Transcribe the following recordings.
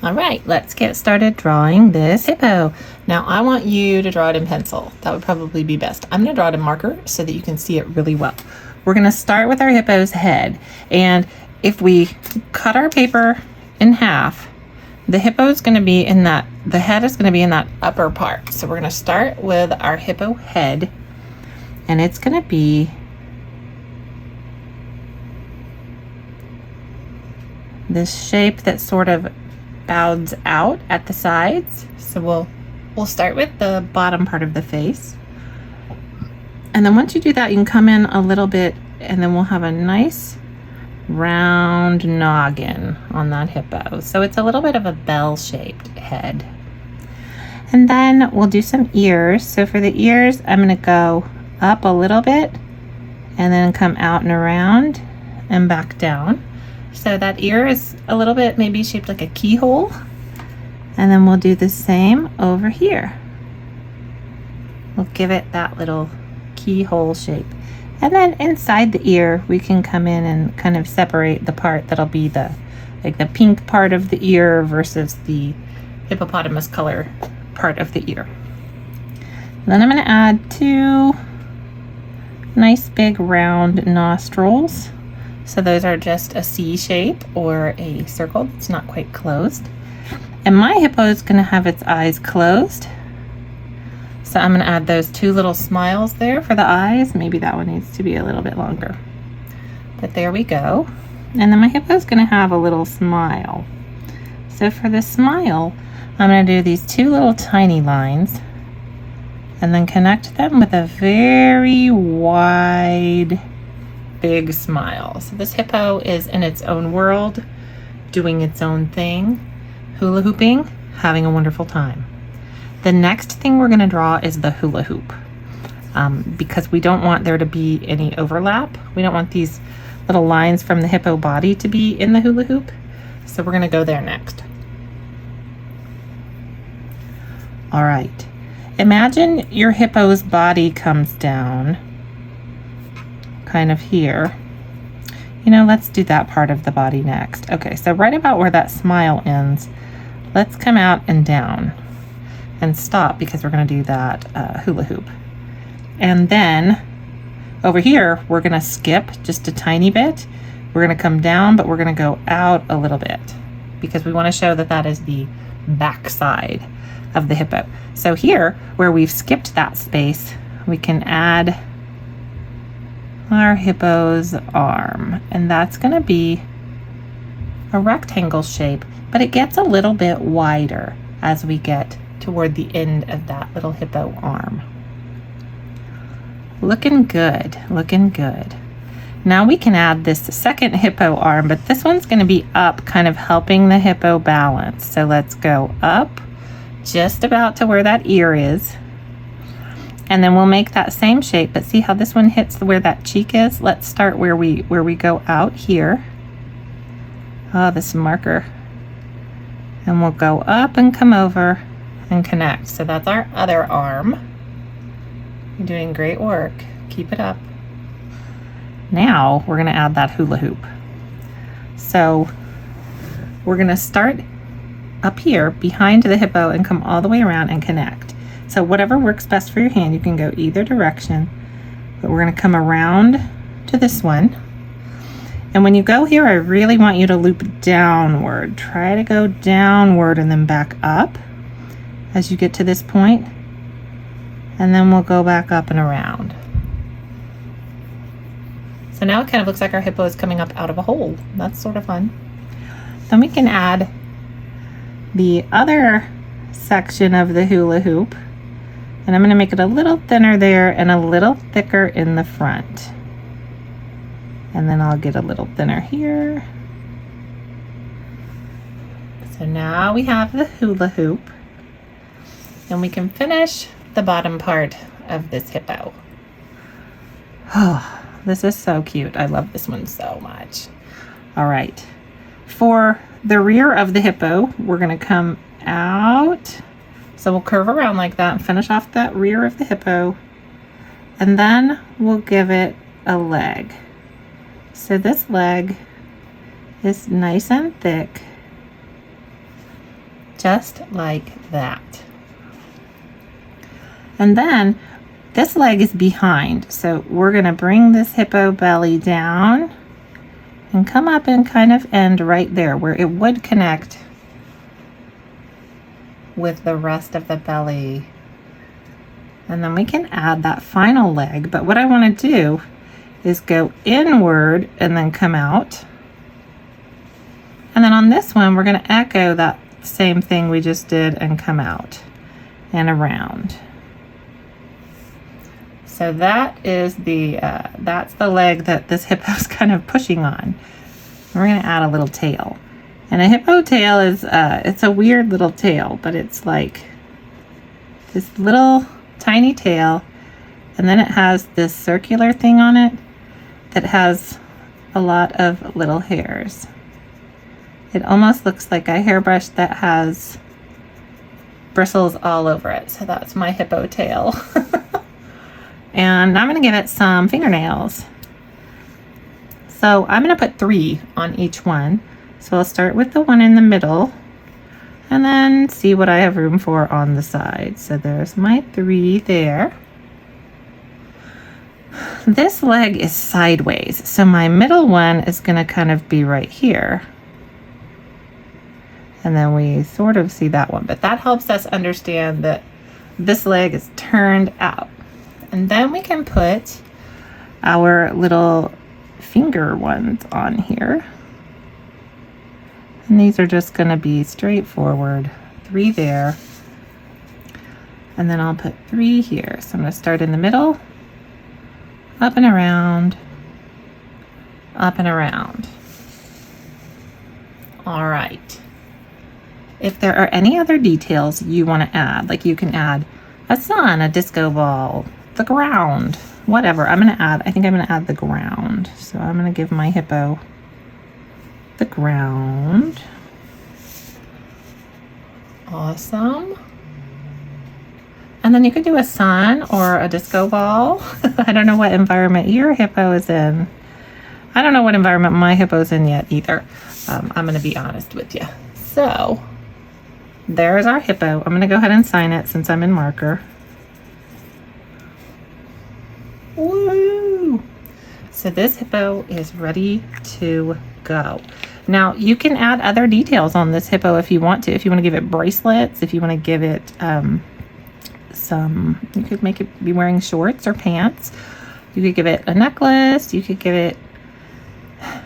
All right, let's get started drawing this hippo. Now I want you to draw it in pencil. That would probably be best. I'm gonna draw it in marker so that you can see it really well. We're gonna start with our hippo's head. And if we cut our paper in half, the hippo is gonna be in that, the head is gonna be in that upper part. So we're gonna start with our hippo head, and it's gonna be this shape that sort of bows out at the sides. So we'll start with the bottom part of the face. And then once you do that, you can come in a little bit, and then we'll have a nice round noggin on that hippo. So it's a little bit of a bell-shaped head. And then we'll do some ears. So for the ears, I'm gonna go up a little bit and then come out and around and back down. So that ear is a little bit maybe shaped like a keyhole. And then we'll do the same over here. We'll give it that little keyhole shape. And then inside the ear, we can come in and kind of separate the part that'll be the pink part of the ear versus the hippopotamus color part of the ear. Then I'm gonna add 2 nice big round nostrils. So those are just a C shape or a circle that's not quite closed. And my hippo is gonna have its eyes closed. So I'm gonna add those 2 little smiles there for the eyes. Maybe that one needs to be a little bit longer. But there we go. And then my hippo is gonna have a little smile. So for the smile, I'm gonna do these 2 little tiny lines and then connect them with a very wide, big smile. So this hippo is in its own world, doing its own thing, hula hooping, having a wonderful time. The next thing we're gonna draw is the hula hoop. Because we don't want there to be any overlap. We don't want these little lines from the hippo body to be in the hula hoop. So we're gonna go there next. All right, imagine your hippo's body comes down kind of here. You know, let's do that part of the body next. Okay, so right about where that smile ends, let's come out and down and stop because we're gonna do that hula hoop. And then over here, we're gonna skip just a tiny bit. We're gonna come down, but we're gonna go out a little bit because we wanna show that that is the back side of the hippo. So here, where we've skipped that space, we can add our hippo's arm, and that's gonna be a rectangle shape, but it gets a little bit wider as we get toward the end of that little hippo arm. Looking good, looking good. Now we can add this second hippo arm, but this one's gonna be up, kind of helping the hippo balance. So let's go up just about to where that ear is. And then we'll make that same shape, but see how this one hits where that cheek is? Let's start where we go out here. Oh, this marker. And we'll go up and come over and connect. So that's our other arm. You're doing great work. Keep it up. Now we're gonna add that hula hoop. So we're gonna start up here behind the hippo and come all the way around and connect. So whatever works best for your hand, you can go either direction, but we're gonna come around to this one. And when you go here, I really want you to loop downward. Try to go downward and then back up as you get to this point. And then we'll go back up and around. So now it kind of looks like our hippo is coming up out of a hole. That's sort of fun. Then we can add the other section of the hula hoop. And I'm gonna make it a little thinner there and a little thicker in the front. And then I'll get a little thinner here. So now we have the hula hoop. And we can finish the bottom part of this hippo. Oh, this is so cute. I love this one so much. All right. For the rear of the hippo, we're gonna come out. So we'll curve around like that and finish off that rear of the hippo. And then we'll give it a leg. So this leg is nice and thick. just like that. And then this leg is behind, so we're gonna bring this hippo belly down and come up and kind of end right there where it would connect with the rest of the belly. And then we can add that final leg, but what I wanna do is go inward and then come out. And then on this one, we're gonna echo that same thing we just did and come out and around. So that is that's the leg that this hippo's kind of pushing on. We're gonna add a little tail. And a hippo tail is, it's a weird little tail, but it's like this little tiny tail, and then it has this circular thing on it that has a lot of little hairs. It almost looks like a hairbrush that has bristles all over it. So that's my hippo tail. And I'm gonna give it some fingernails. So I'm gonna put 3 on each one. So I'll start with the one in the middle and then see what I have room for on the side. So there's my 3 there. This leg is sideways, so my middle one is gonna kind of be right here. And then we sort of see that one, but that helps us understand that this leg is turned out. And then we can put our little finger ones on here. And these are just gonna be straightforward, 3 there. And then I'll put 3 here. So I'm gonna start in the middle, up and around, up and around. All right. If there are any other details you wanna add, like you can add a sun, a disco ball, the ground, whatever. I think I'm gonna add the ground. So I'm gonna give my hippo the ground. Awesome. And then you could do a sun or a disco ball. I don't know what environment your hippo is in. I don't know what environment my hippo's in yet either. I'm gonna be honest with you. So there's our hippo. I'm gonna go ahead and sign it since I'm in marker. Woo! So this hippo is ready to go. Now you can add other details on this hippo if you want to. If you want to give it bracelets, if you want to give it you could make it be wearing shorts or pants. You could give it a necklace. You could give it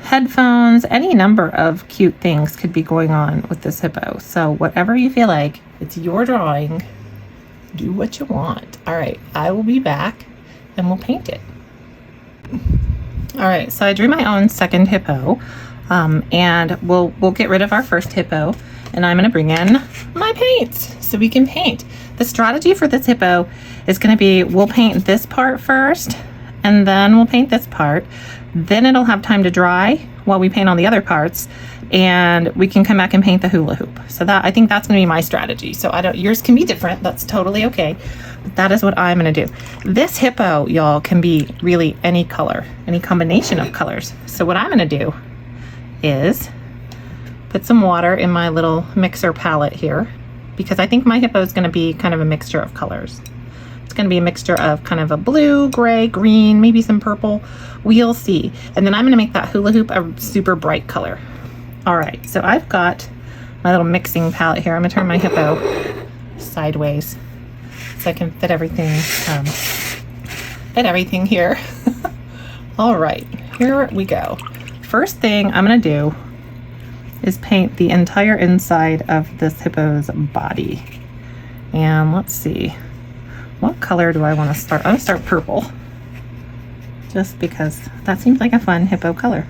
headphones. Any number of cute things could be going on with this hippo. So whatever you feel like, it's your drawing. Do what you want. All right, I will be back and we'll paint it. All right, so I drew my own second hippo, and we'll get rid of our first hippo, and I'm gonna bring in my paints so we can paint. The strategy for this hippo is gonna be, we'll paint this part first, and then we'll paint this part. Then it'll have time to dry while we paint on the other parts, and we can come back and paint the hula hoop. So I think that's gonna be my strategy. So yours can be different, that's totally okay. But that is what I'm gonna do. This hippo, y'all, can be really any color, any combination of colors. So what I'm gonna do is put some water in my little mixer palette here, because I think my hippo is gonna be kind of a mixture of colors. It's gonna be a mixture of kind of a blue, gray, green, maybe some purple. We'll see. And then I'm gonna make that hula hoop a super bright color. All right, so I've got my little mixing palette here. I'm gonna turn my hippo sideways so I can fit everything here. All right, here we go. First thing I'm gonna do is paint the entire inside of this hippo's body. And let's see, what color do I want to start? I'm gonna start purple, just because that seems like a fun hippo color.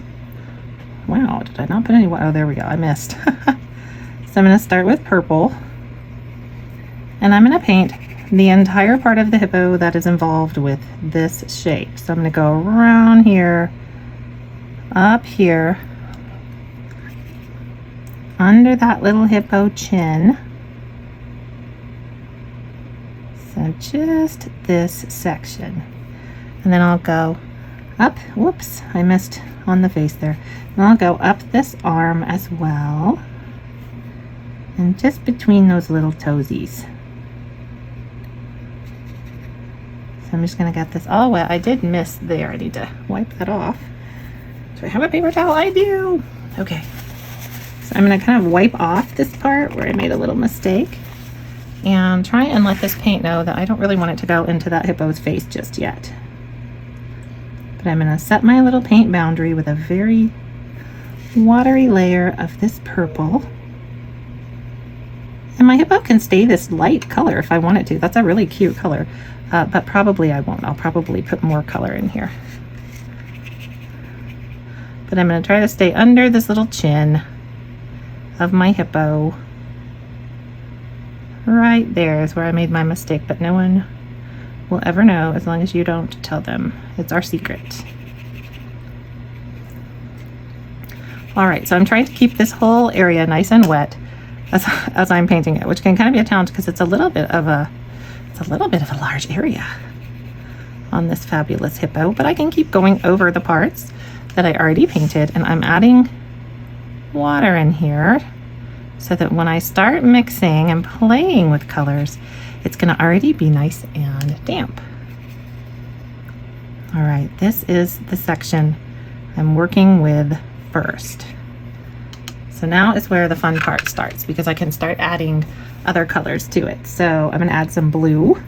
Wow, did I not put any? Oh, there we go, I missed. So I'm gonna start with purple, and I'm gonna paint the entire part of the hippo that is involved with this shape. So I'm gonna go around here, up here, under that little hippo chin. So just this section. And then I'll go up, whoops, I missed on the face there. And I'll go up this arm as well. and just between those little toesies. So I'm just gonna get this all wet. I did miss there. I need to wipe that off. Do I have a paper towel? I do. Okay. So I'm gonna kind of wipe off this part where I made a little mistake and try and let this paint know that I don't really want it to go into that hippo's face just yet. But I'm gonna set my little paint boundary with a very watery layer of this purple. And my hippo can stay this light color if I want it to. That's a really cute color, but probably I won't. I'll probably put more color in here. But I'm gonna try to stay under this little chin of my hippo. Right there is where I made my mistake, but no one will ever know as long as you don't tell them. It's our secret. All right, so I'm trying to keep this whole area nice and wet as I'm painting it, which can kind of be a challenge because it's a little bit of a large area on this fabulous hippo, but I can keep going over the parts that I already painted, and I'm adding water in here so that when I start mixing and playing with colors, it's gonna already be nice and damp. All right, this is the section I'm working with first. So now is where the fun part starts because I can start adding other colors to it. So I'm gonna add some blue.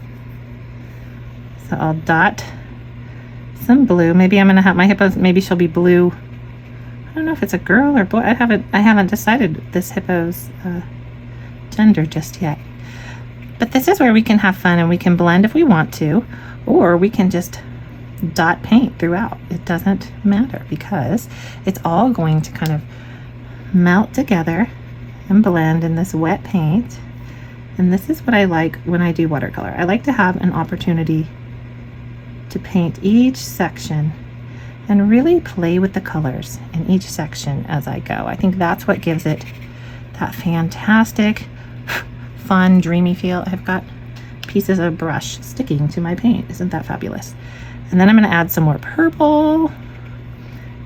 So I'll dot some blue. Maybe I'm gonna have my hippo, maybe she'll be blue. I don't know if it's a girl or boy. I haven't decided this hippo's gender just yet. But this is where we can have fun and we can blend if we want to, or we can just dot paint throughout. It doesn't matter because it's all going to kind of melt together and blend in this wet paint. And this is what I like when I do watercolor. I like to have an opportunity to paint each section and really play with the colors in each section as I go. I think that's what gives it that fantastic, fun, dreamy feel. I've got pieces of brush sticking to my paint. Isn't that fabulous? And then I'm gonna add some more purple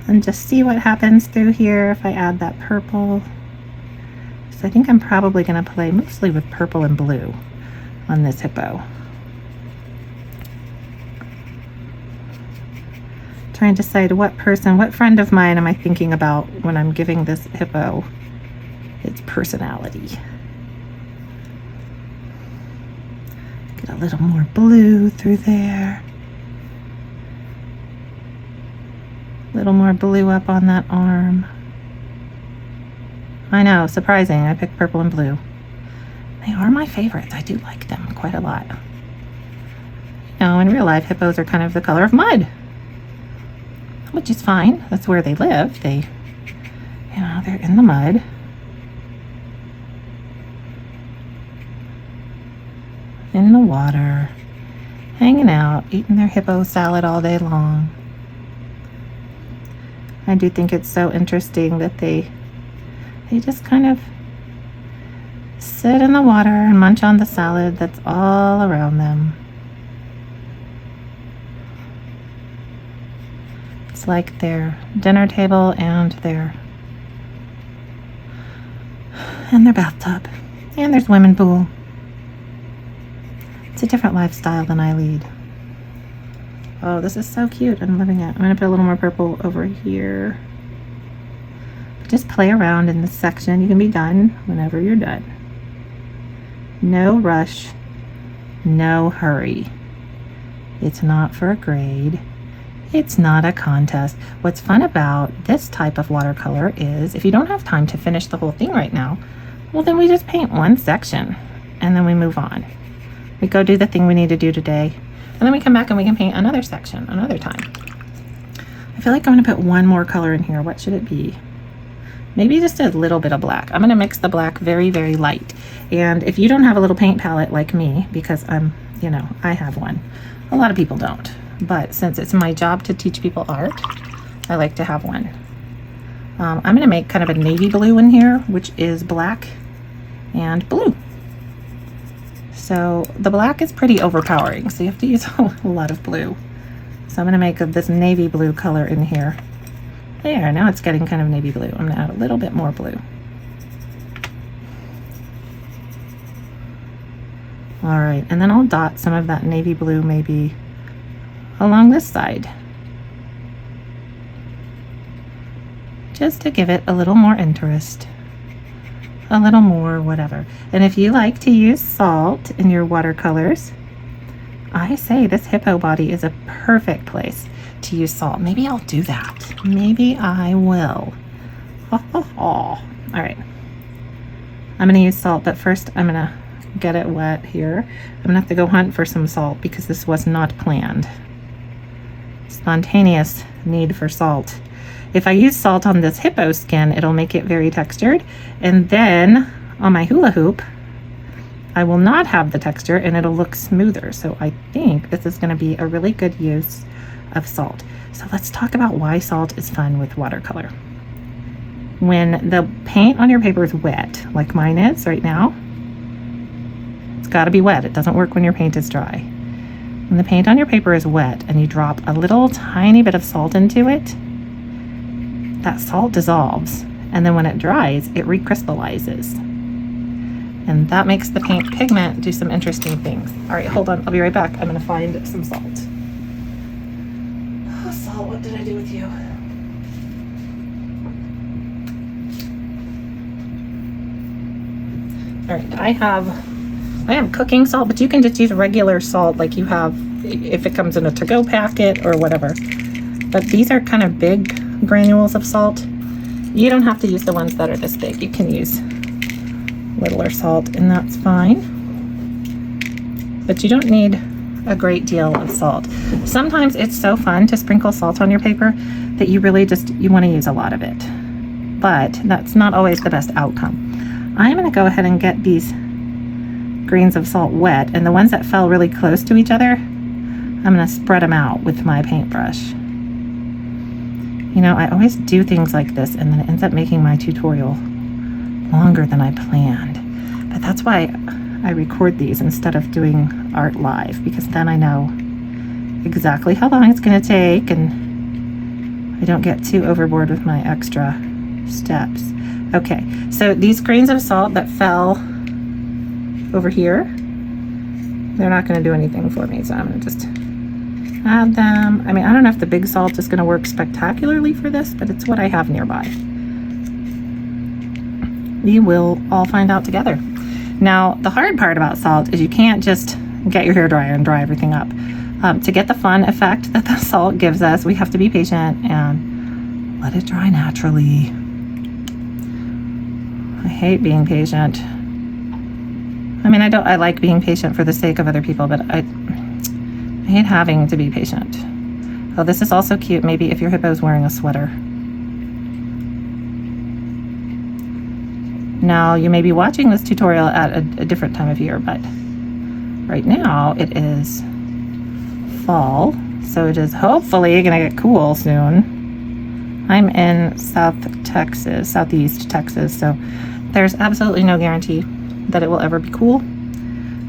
and just see what happens through here if I add that purple. So I think I'm probably gonna play mostly with purple and blue on this hippo. Trying to decide what friend of mine am I thinking about when I'm giving this hippo its personality. Get a little more blue through there. A little more blue up on that arm. I know, surprising, I picked purple and blue. They are my favorites. I do like them quite a lot. You know, in real life, hippos are kind of the color of mud, which is fine. That's where they live. They're in the mud. In the water, hanging out, eating their hippo salad all day long. I do think it's so interesting that they just kind of sit in the water and munch on the salad that's all around them. It's like their dinner table and their bathtub. And there's swimming pool. It's a different lifestyle than I lead. Oh, this is so cute. I'm loving it. I'm going to put a little more purple over here. Just play around in this section. You can be done whenever you're done. No rush, no hurry. It's not for a grade. It's not a contest. What's fun about this type of watercolor is if you don't have time to finish the whole thing right now, well, then we just paint one section and then we move on. We go do the thing we need to do today, and then we come back and we can paint another section another time. I feel like I'm going to put one more color in here. What should it be? Maybe just a little bit of black. I'm going to mix the black very, very light. And if you don't have a little paint palette like me, because I have one. A lot of people don't. But since it's my job to teach people art, I like to have one. I'm going to make kind of a navy blue in here, which is black and blue. So the black is pretty overpowering, so you have to use a lot of blue. So I'm going to make this navy blue color in here. There, now it's getting kind of navy blue. I'm going to add a little bit more blue. All right, and then I'll dot some of that navy blue maybe along this side, just to give it a little more interest, a little more whatever. And if you like to use salt in your watercolors, I say this hippo body is a perfect place to use salt. Maybe I'll do that. Maybe I will. All right, I'm gonna use salt, but first I'm gonna get it wet here. I'm gonna have to go hunt for some salt because this was not planned. Spontaneous need for salt. If I use salt on this hippo skin, it'll make it very textured, and then on my hula hoop I will not have the texture and it'll look smoother. So I think this is going to be a really good use of salt. So let's talk about why salt is fun with watercolor. When the paint on your paper is wet, like mine is right now, it's got to be wet. It doesn't work when your paint is dry. When the paint on your paper is wet and you drop a little tiny bit of salt into it, that salt dissolves, and then when it dries, it recrystallizes. And that makes the paint pigment do some interesting things. All right, hold on, I'll be right back. I'm gonna find some salt. Oh, salt, what did I do with you? All right, I have cooking salt, but you can just use regular salt like you have if it comes in a to-go packet or whatever. But these are kind of big granules of salt. You don't have to use the ones that are this big. You can use littler salt, and that's fine. But you don't need a great deal of salt. Sometimes it's so fun to sprinkle salt on your paper that you really you want to use a lot of it. But that's not always the best outcome. I'm going to go ahead and get these grains of salt wet, and the ones that fell really close to each other, I'm going to spread them out with my paintbrush. You know, I always do things like this, and then it ends up making my tutorial longer than I planned. But that's why I record these instead of doing art live, because then I know exactly how long it's going to take and I don't get too overboard with my extra steps. Okay, so these grains of salt that fell over here, they're not going to do anything for me, so I'm going to just add them. I mean, I don't know if the big salt is going to work spectacularly for this, but it's what I have nearby. We will all find out together. Now, the hard part about salt is you can't just get your hairdryer and dry everything up. To get the fun effect that the salt gives us, we have to be patient and let it dry naturally. I hate being patient. I mean, I like being patient for the sake of other people, but I hate having to be patient. Oh, this is also cute. Maybe if your hippo's wearing a sweater. Now, you may be watching this tutorial at a different time of year, but right now it is fall, so it is hopefully gonna get cool soon. I'm in southeast Texas, so there's absolutely no guarantee that it will ever be cool.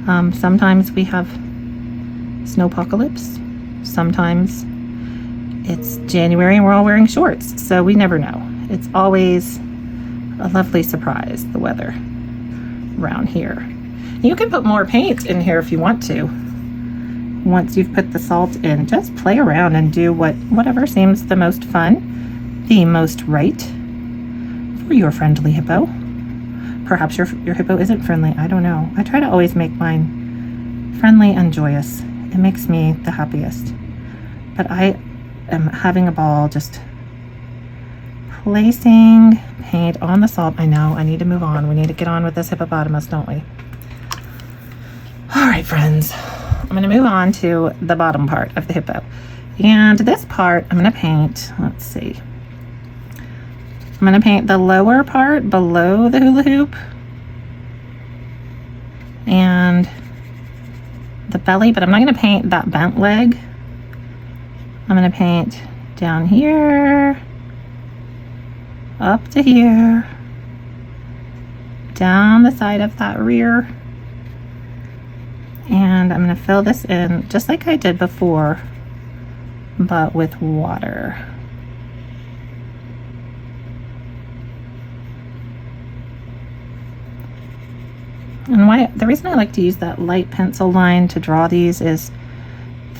Sometimes we have snowpocalypse. Sometimes it's January and we're all wearing shorts, so we never know. It's always a lovely surprise, the weather around here. You can put more paint in here if you want to. Once you've put the salt in, just play around and do whatever seems the most fun, the most right for your friendly hippo. Perhaps your hippo isn't friendly, I don't know. I try to always make mine friendly and joyous. It makes me the happiest. But I am having a ball just placing paint on the salt. I know, I need to move on. We need to get on with this hippopotamus, don't we? All right, friends. I'm going to move on to the bottom part of the hippo. And this part, I'm going to paint, let's see. I'm going to paint the lower part below the hula hoop and the belly, but I'm not going to paint that bent leg. I'm going to paint down here, up to here, down the side of that rear, and I'm going to fill this in just like I did before, but with water. And the reason I like to use that light pencil line to draw these is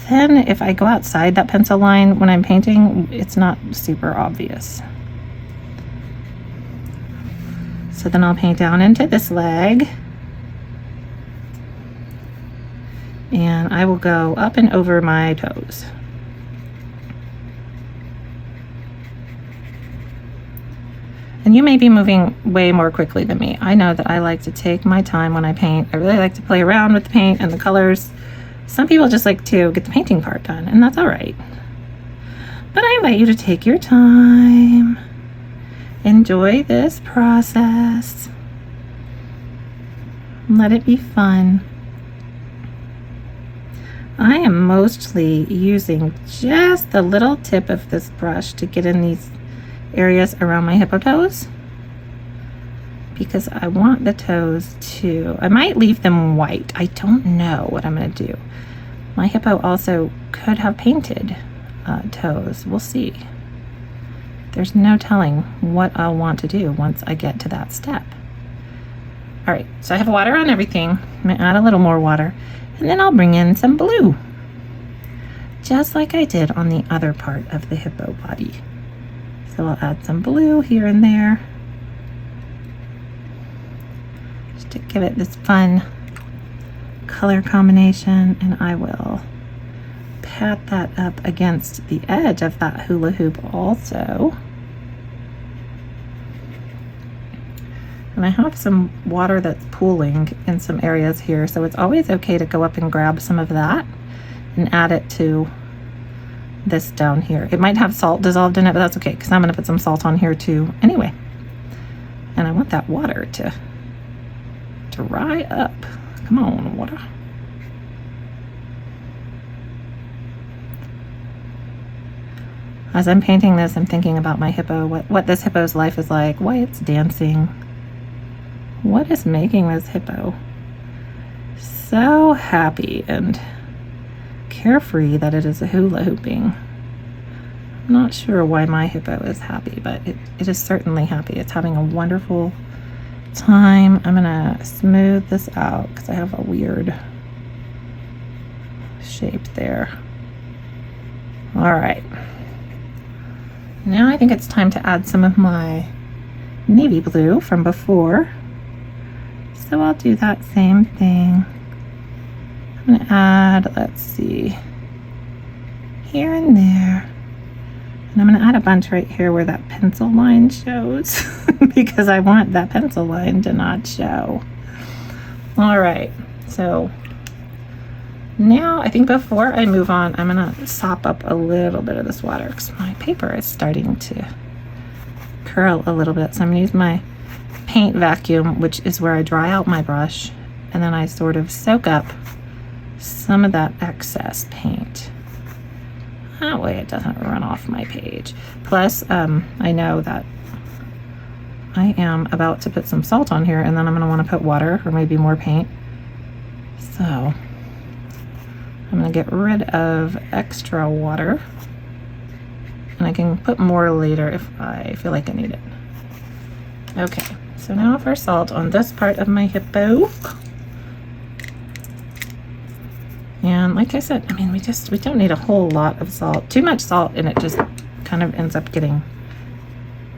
then if I go outside that pencil line when I'm painting, it's not super obvious. So then I'll paint down into this leg. And I will go up and over my toes. And you may be moving way more quickly than me. I know that I like to take my time when I paint. I really like to play around with the paint and the colors. Some people just like to get the painting part done, and that's all right. But I invite you to take your time. Enjoy this process. Let it be fun. I am mostly using just the little tip of this brush to get in these areas around my hippo toes, because I want the toes to, I might leave them white. I don't know what I'm going to do. My hippo also could have painted toes. We'll see. There's no telling what I'll want to do once I get to that step. All right, so I have water on everything. I'm going to add a little more water, and then I'll bring in some blue, just like I did on the other part of the hippo body. So I'll add some blue here and there, just to give it this fun color combination, and I will pat that up against the edge of that hula hoop also. And I have some water that's pooling in some areas here, so it's always okay to go up and grab some of that and add it to this down here. It might have salt dissolved in it, but that's okay, because I'm going to put some salt on here too anyway. And I want that water to dry up. Come on, water. As I'm painting this, I'm thinking about my hippo, what this hippo's life is like, why it's dancing. What is making this hippo so happy and carefree that it is a hula hooping? I'm not sure why my hippo is happy, but it is certainly happy. It's having a wonderful time. I'm gonna smooth this out because I have a weird shape there. All right. Now I think it's time to add some of my navy blue from before. So I'll do that same thing. I'm gonna add, let's see, here and there. And I'm gonna add a bunch right here where that pencil line shows because I want that pencil line to not show. All right, so now I think before I move on, I'm gonna sop up a little bit of this water because my paper is starting to curl a little bit. So I'm gonna use my paint vacuum, which is where I dry out my brush, and then I sort of soak up some of that excess paint. That way it doesn't run off my page. Plus, I know that I am about to put some salt on here, and then I'm gonna wanna put water or maybe more paint. So I'm gonna get rid of extra water, and I can put more later if I feel like I need it. Okay, so now for salt on this part of my hippo. And like I said, I mean, we don't need a whole lot of salt. Too much salt and it just kind of ends up getting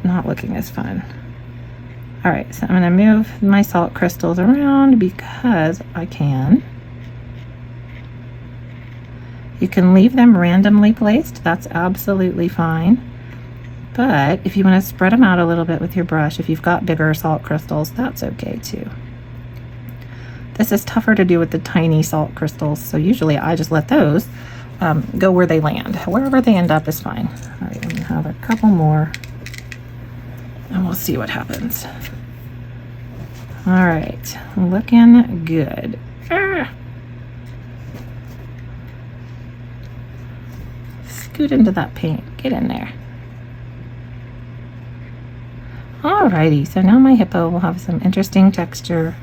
not looking as fun. All right, so I'm gonna move my salt crystals around because I can. You can leave them randomly placed, that's absolutely fine. But if you want to spread them out a little bit with your brush, if you've got bigger salt crystals, that's okay too. This is tougher to do with the tiny salt crystals, so usually I just let those go where they land. Wherever they end up is fine. All right, I'm gonna have a couple more and we'll see what happens. All right, looking good. Scoot into that paint, get in there. Alrighty, so now my hippo will have some interesting texture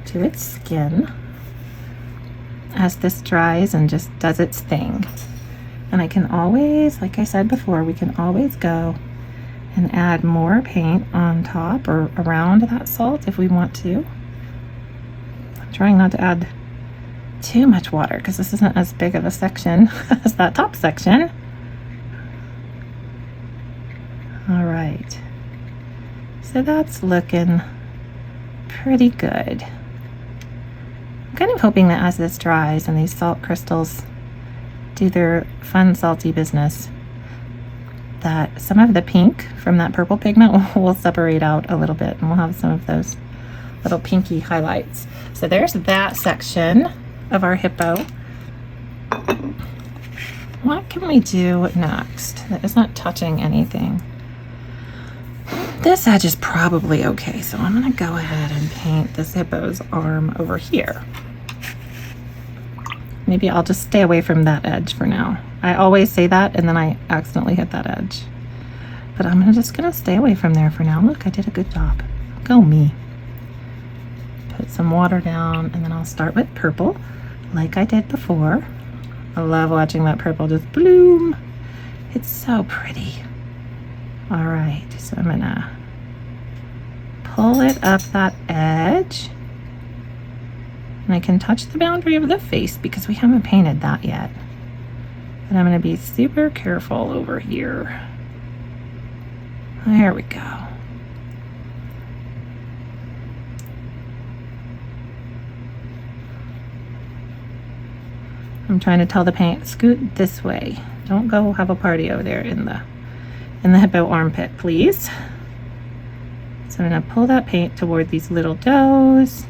to its skin as this dries and just does its thing. And I can always, like I said before, we can always go and add more paint on top or around that salt if we want to. trying not to add too much water because this isn't as big of a section as that top section. All right, so that's looking pretty good. I'm kind of hoping that as this dries and these salt crystals do their fun salty business, that some of the pink from that purple pigment will separate out a little bit and we'll have some of those little pinky highlights. So there's that section of our hippo. What can we do next that isn't touching anything? This edge is probably okay, so I'm gonna go ahead and paint this hippo's arm over here. Maybe I'll just stay away from that edge for now. I always say that and then I accidentally hit that edge. But I'm just gonna stay away from there for now. Look, I did a good job. Go me. Put some water down and then I'll start with purple like I did before. I love watching that purple just bloom. It's so pretty. All right, so I'm gonna pull it up that edge. And I can touch the boundary of the face because we haven't painted that yet. And I'm gonna be super careful over here. There we go. I'm trying to tell the paint, scoot this way. Don't go have a party over there in the hippo armpit, please. So I'm gonna pull that paint toward these little toes.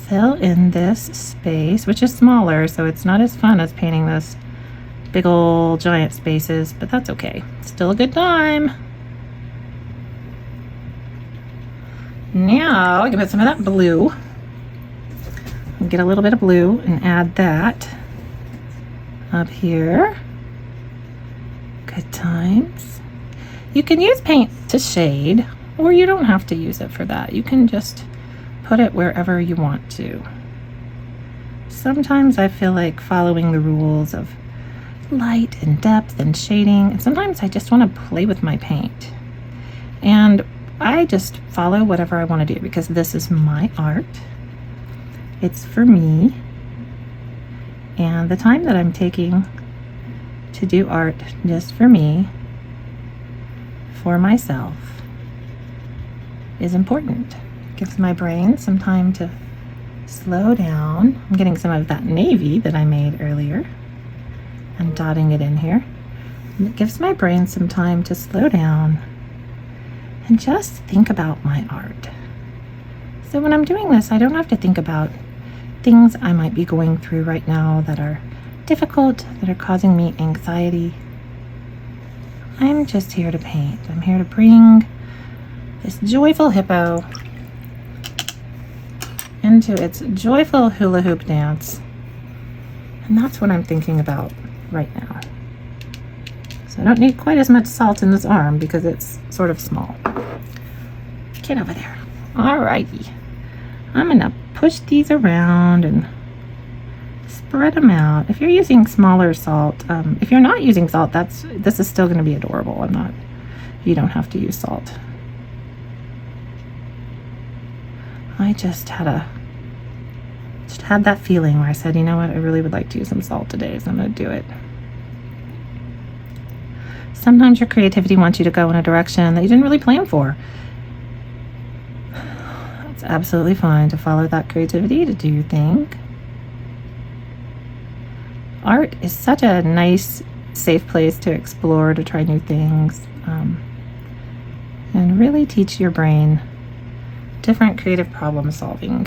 Fill in this space, which is smaller, so it's not as fun as painting those big old giant spaces, but that's okay. Still a good time. Now I can put some of that blue. Get a little bit of blue and add that up here. Good times. You can use paint to shade, or you don't have to use it for that. You can just put it wherever you want to. Sometimes I feel like following the rules of light and depth and shading, and sometimes I just want to play with my paint. And I just follow whatever I want to do because this is my art. It's for me. And the time that I'm taking to do art just for me, for myself, is important. It gives my brain some time to slow down. I'm getting some of that navy that I made earlier and dotting it in here. And it gives my brain some time to slow down and just think about my art. So when I'm doing this, I don't have to think about things I might be going through right now that are difficult, that are causing me anxiety. I'm just here to paint. I'm here to bring this joyful hippo into its joyful hula hoop dance. And that's what I'm thinking about right now. So I don't need quite as much salt in this arm because it's sort of small. Get over there. Alrighty. I'm gonna push these around and spread them out. If you're using smaller salt, if you're not using salt, this is still going to be adorable. You don't have to use salt. I just had that feeling where I said, you know what, I really would like to use some salt today, so I'm going to do it. Sometimes your creativity wants you to go in a direction that you didn't really plan for. It's absolutely fine to follow that creativity, to do your thing. Art is such a nice, safe place to explore, to try new things, and really teach your brain different creative problem solving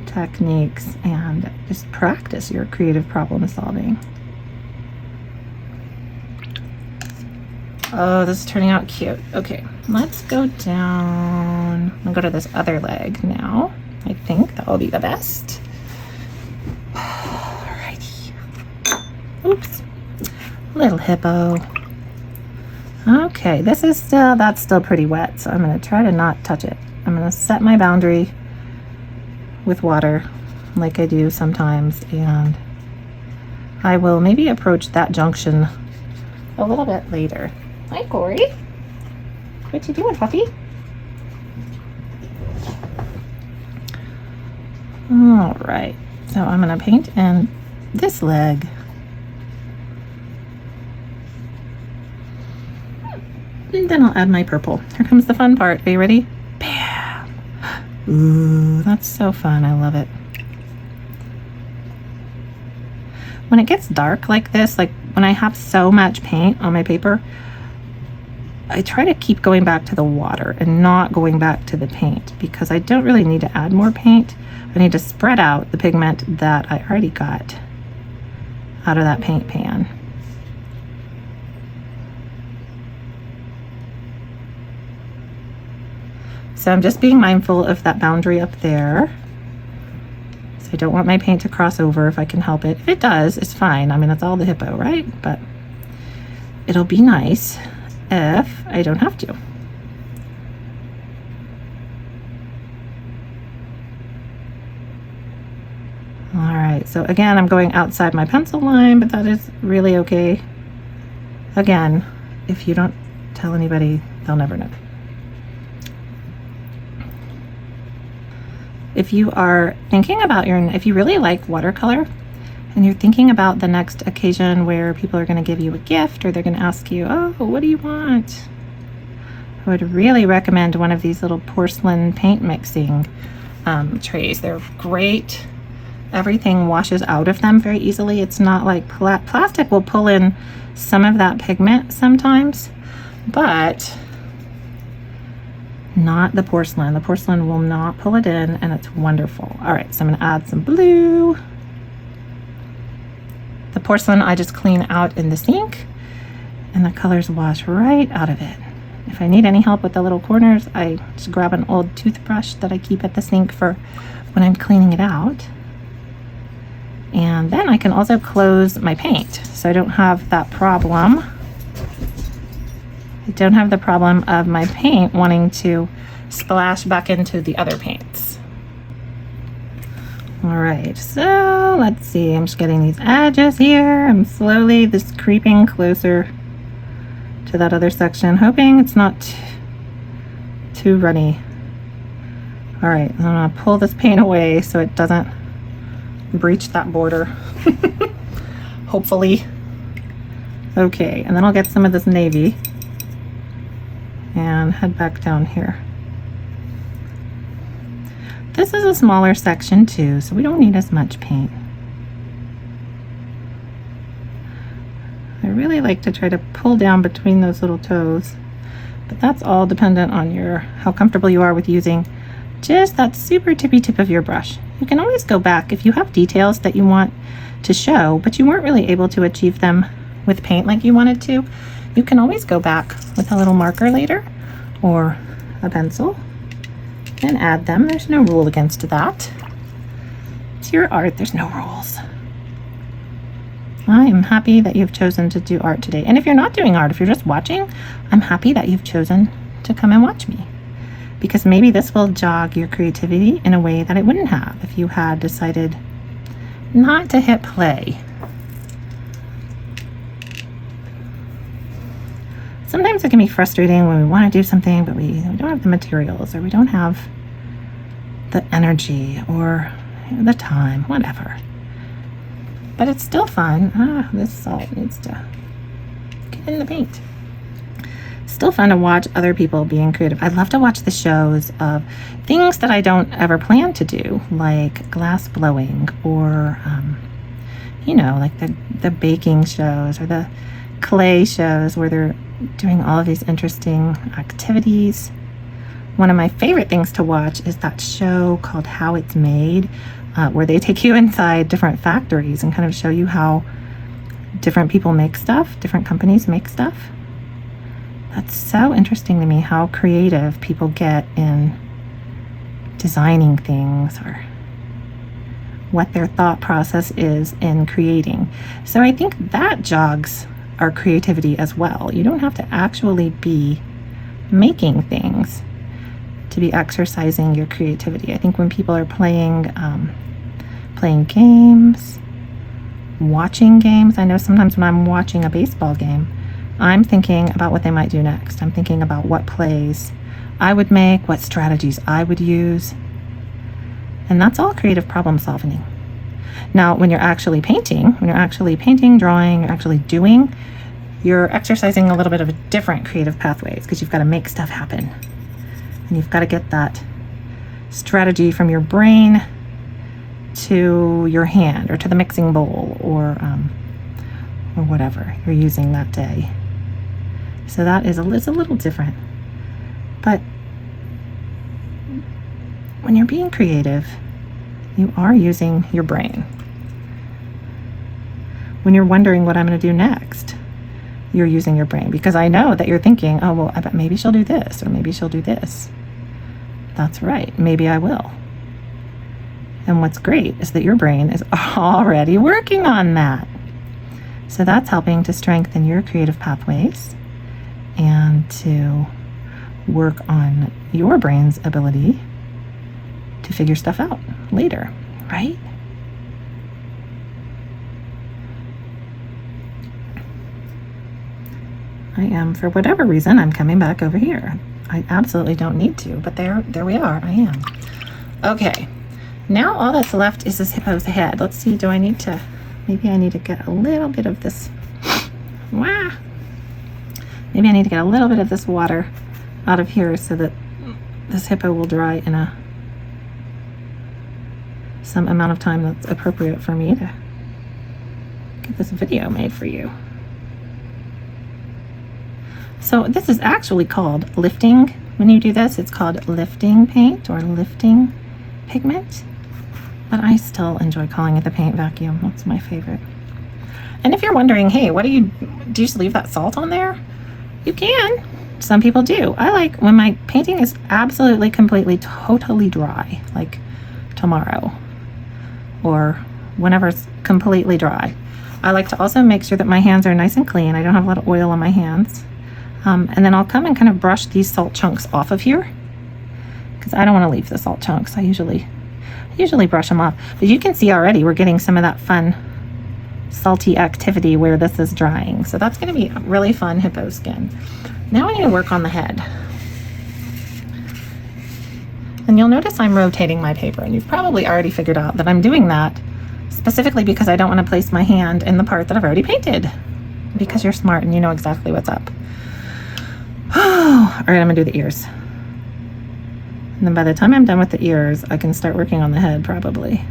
techniques and just practice your creative problem solving. Oh, this is turning out cute. Okay, let's go down. I'll go to this other leg now. I think that will be the best. Alrighty. Oops. Little hippo. Okay, that's still pretty wet, so I'm gonna try to not touch it. I'm gonna set my boundary with water like I do sometimes, and I will maybe approach that junction a little bit later. Hi, Corey. What you doing, puppy? All right, so I'm gonna paint in this leg. And then I'll add my purple. Here comes the fun part. Are you ready? Bam! Ooh, that's so fun. I love it. When it gets dark like this, like when I have so much paint on my paper, I try to keep going back to the water and not going back to the paint because I don't really need to add more paint. I need to spread out the pigment that I already got out of that paint pan. So I'm just being mindful of that boundary up there. So I don't want my paint to cross over if I can help it. If it does, it's fine. I mean, it's all the Hippo, right? But it'll be nice if I don't have to. All right, so again, I'm going outside my pencil line, but that is really okay. Again, if you don't tell anybody, they'll never know. If you are thinking about if you really like watercolor and you're thinking about the next occasion where people are going to give you a gift or they're going to ask you, oh, what do you want? I would really recommend one of these little porcelain paint mixing trays. They're great. Everything washes out of them very easily. It's not like plastic will pull in some of that pigment sometimes, but not the porcelain. The porcelain will not pull it in, and it's wonderful. All right, so I'm gonna add some blue. The porcelain I just clean out in the sink, and the colors wash right out of it. If I need any help with the little corners, I just grab an old toothbrush that I keep at the sink for when I'm cleaning it out. And then I can also close my paint, so I don't have that problem. I don't have the problem of my paint wanting to splash back into the other paints. All right, so let's see. I'm just getting these edges here. I'm slowly just creeping closer to that other section, hoping it's not too runny. All right, I'm gonna pull this paint away so it doesn't breach that border. Hopefully. Okay, and then I'll get some of this navy and head back down here. This is a smaller section too, so we don't need as much paint. I really like to try to pull down between those little toes, but that's all dependent on how comfortable you are with using just that super tippy tip of your brush. You can always go back if you have details that you want to show, but you weren't really able to achieve them with paint like you wanted to. You can always go back with a little marker later or a pencil and add them. There's no rule against that. It's your art, there's no rules. I am happy that you've chosen to do art today. And if you're not doing art, if you're just watching, I'm happy that you've chosen to come and watch me, because maybe this will jog your creativity in a way that it wouldn't have if you had decided not to hit play. Sometimes it can be frustrating when we want to do something, but we don't have the materials, or we don't have the energy or the time, whatever. But it's still fun. This salt needs to get in the paint. Still fun to watch other people being creative. I love to watch the shows of things that I don't ever plan to do, like glass blowing, or like the baking shows or the clay shows where they're doing all of these interesting activities. One of my favorite things to watch is that show called How It's Made, where they take you inside different factories and kind of show you how different people make stuff, different companies make stuff. That's so interesting to me, how creative people get in designing things, or what their thought process is in creating. So I think that jogs our creativity as well. You don't have to actually be making things to be exercising your creativity. I think when people are playing games, watching games, I know sometimes when I'm watching a baseball game, I'm thinking about what they might do next. I'm thinking about what plays I would make, what strategies I would use. And that's all creative problem solving. Now, when you're actually painting, drawing, you're actually doing, you're exercising a little bit of a different creative pathways because you've got to make stuff happen. And you've got to get that strategy from your brain to your hand or to the mixing bowl or whatever you're using that day. So that is it's a little different. But when you're being creative, you are using your brain. When you're wondering what I'm going to do next, you're using your brain, because I know that you're thinking, oh, well, I bet maybe she'll do this, or maybe she'll do this. That's right. Maybe I will. And what's great is that your brain is already working on that. So that's helping to strengthen your creative pathways and to work on your brain's ability to figure stuff out later, right? I am, for whatever reason, I'm coming back over here. I absolutely don't need to, but there we are. I am. Okay, now all that's left is this hippo's head. Let's see, do I need to, maybe I need to get a little bit of this, maybe I need to get a little bit of this water out of here so that this hippo will dry in some amount of time that's appropriate for me to get this video made for you. So this is actually called lifting. When you do this, it's called lifting paint or lifting pigment. But I still enjoy calling it the paint vacuum. That's my favorite. And if you're wondering, hey, do you just leave that salt on there? You can. Some people do. I like when my painting is absolutely, completely, totally dry, like tomorrow or whenever it's completely dry. I like to also make sure that my hands are nice and clean. I don't have a lot of oil on my hands. And then I'll come and kind of brush these salt chunks off of here because I don't want to leave the salt chunks. I usually brush them off. But you can see already we're getting some of that fun salty activity where this is drying. So that's going to be really fun hippo skin. Now I need to work on the head. And you'll notice I'm rotating my paper, and you've probably already figured out that I'm doing that specifically because I don't want to place my hand in the part that I've already painted, because you're smart and you know exactly what's up. All right, I'm gonna do the ears. And then by the time I'm done with the ears, I can start working on the head probably.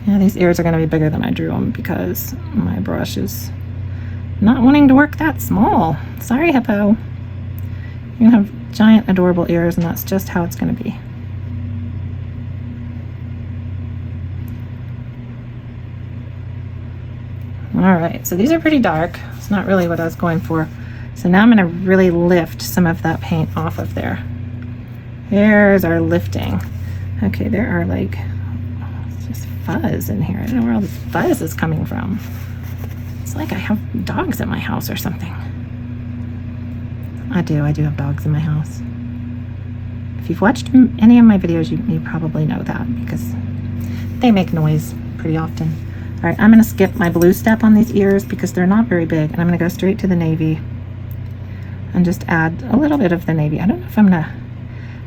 Yeah, these ears are gonna be bigger than I drew them because my brush is not wanting to work that small. Sorry, hippo. You're gonna have giant, adorable ears, and that's just how it's gonna be. All right, so these are pretty dark. It's not really what I was going for. So now I'm gonna really lift some of that paint off of there. Here's our lifting. Okay, there are like, it's just fuzz in here. I don't know where all this fuzz is coming from. It's like I have dogs at my house or something. I do have dogs in my house. If you've watched any of my videos, you probably know that because they make noise pretty often. All right, I'm gonna skip my blue step on these ears because they're not very big, and I'm gonna go straight to the navy and just add a little bit of the navy. I don't know if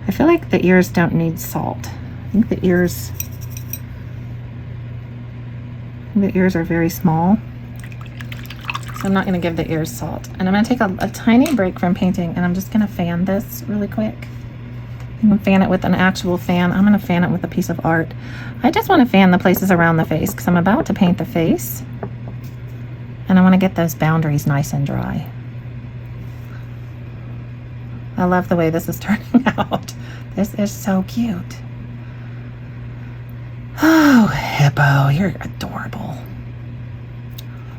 I feel like the ears don't need salt. I think the ears are very small. So I'm not gonna give the ears salt. And I'm gonna take a tiny break from painting, and I'm just gonna fan this really quick. I'm gonna fan it with an actual fan. I'm gonna fan it with a piece of art. I just wanna fan the places around the face because I'm about to paint the face. And I wanna get those boundaries nice and dry. I love the way this is turning out. This is so cute. Oh, hippo, you're adorable.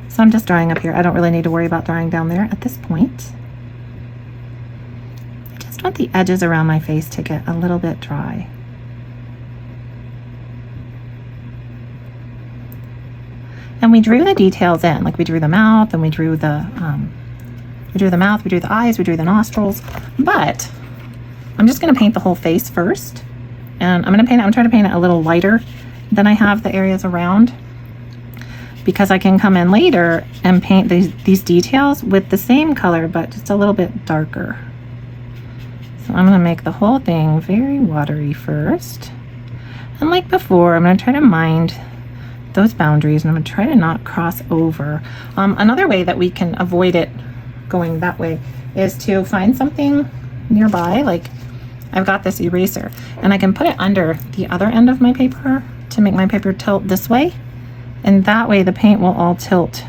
So I'm just drying up here. I don't really need to worry about drying down there at this point. I want the edges around my face to get a little bit dry. And we drew the details in, like we drew the mouth, and we drew the eyes, we drew the nostrils. But I'm just going to paint the whole face first, and I'm trying to paint it a little lighter than I have the areas around, because I can come in later and paint these details with the same color but just a little bit darker. So I'm going to make the whole thing very watery first. And like before, I'm going to try to mind those boundaries, and I'm going to try to not cross over. Another way that we can avoid it going that way is to find something nearby. Like I've got this eraser, and I can put it under the other end of my paper to make my paper tilt this way. And that way the paint will all tilt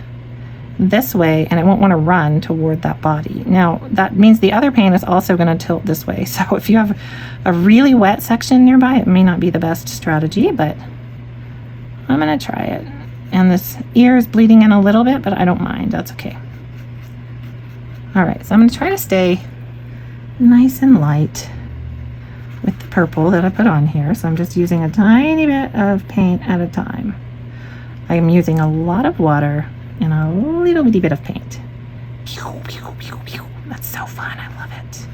this way, and it won't want to run toward that body. Now that means the other paint is also going to tilt this way. So if you have a really wet section nearby, it may not be the best strategy, but I'm going to try it. And this ear is bleeding in a little bit, but I don't mind. That's okay. All right, so I'm going to try to stay nice and light with the purple that I put on here. So I'm just using a tiny bit of paint at a time. I'm using a lot of water and a little bitty bit of paint. Pew, pew, pew, pew. That's so fun. I love it.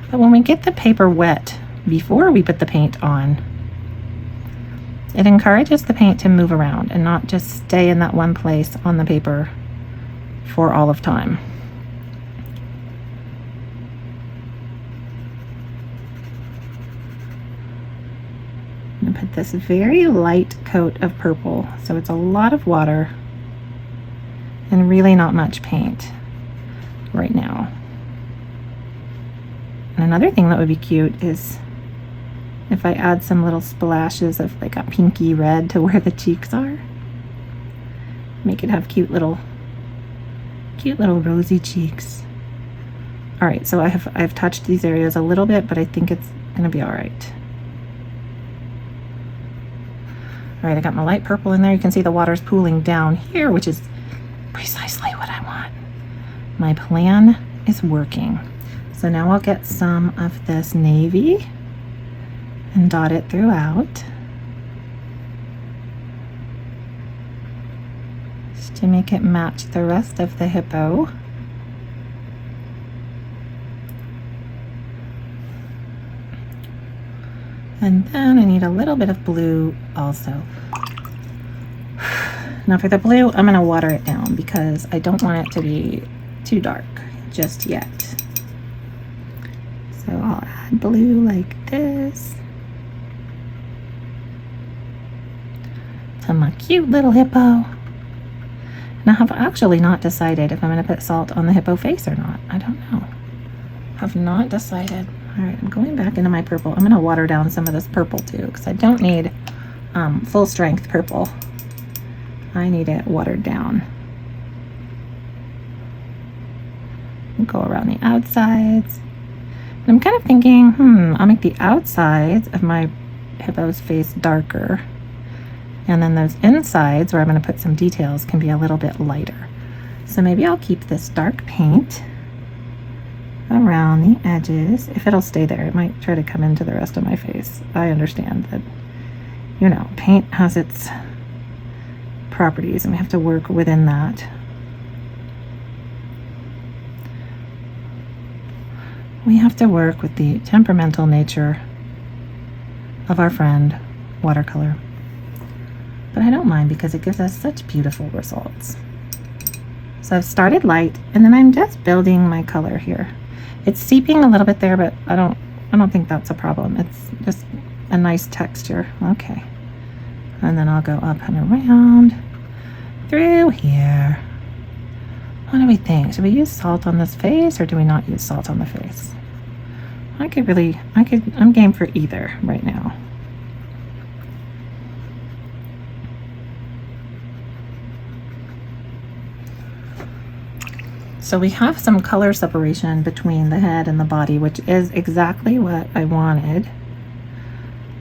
But when we get the paper wet before we put the paint on, it encourages the paint to move around and not just stay in that one place on the paper for all of time. I'm going to put this very light coat of purple, so it's a lot of water and really not much paint right now. And another thing that would be cute is if I add some little splashes of like a pinky red to where the cheeks are. Make it have cute little rosy cheeks. All right, so I've touched these areas a little bit, but I think it's gonna be all right. All right, I got my light purple in there. You can see the water's pooling down here, which is precisely what I want. My plan is working. So now I'll get some of this navy and dot it throughout, just to make it match the rest of the hippo. And then I need a little bit of blue also. Now for the blue, I'm going to water it down because I don't want it to be too dark just yet. So I'll add blue like this to my cute little hippo. And I have actually not decided if I'm going to put salt on the hippo face or not. I don't know. Have not decided. All right, I'm going back into my purple. I'm going to water down some of this purple too, because I don't need full strength purple. I need it watered down. Go around the outsides. And I'm kind of thinking, I'll make the outsides of my hippo's face darker. And then those insides where I'm going to put some details can be a little bit lighter. So maybe I'll keep this dark paint around the edges. If it'll stay there, it might try to come into the rest of my face. I understand that, you know, paint has its properties and we have to work within that. We have to work with the temperamental nature of our friend watercolor. But I don't mind because it gives us such beautiful results. So I've started light and then I'm just building my color here. It's seeping a little bit there, but I don't think that's a problem. It's just a nice texture. Okay. And then I'll go up and around through here. What do we think? Should we use salt on this face or do we not use salt on the face? I'm game for either right now. So we have some color separation between the head and the body, which is exactly what I wanted.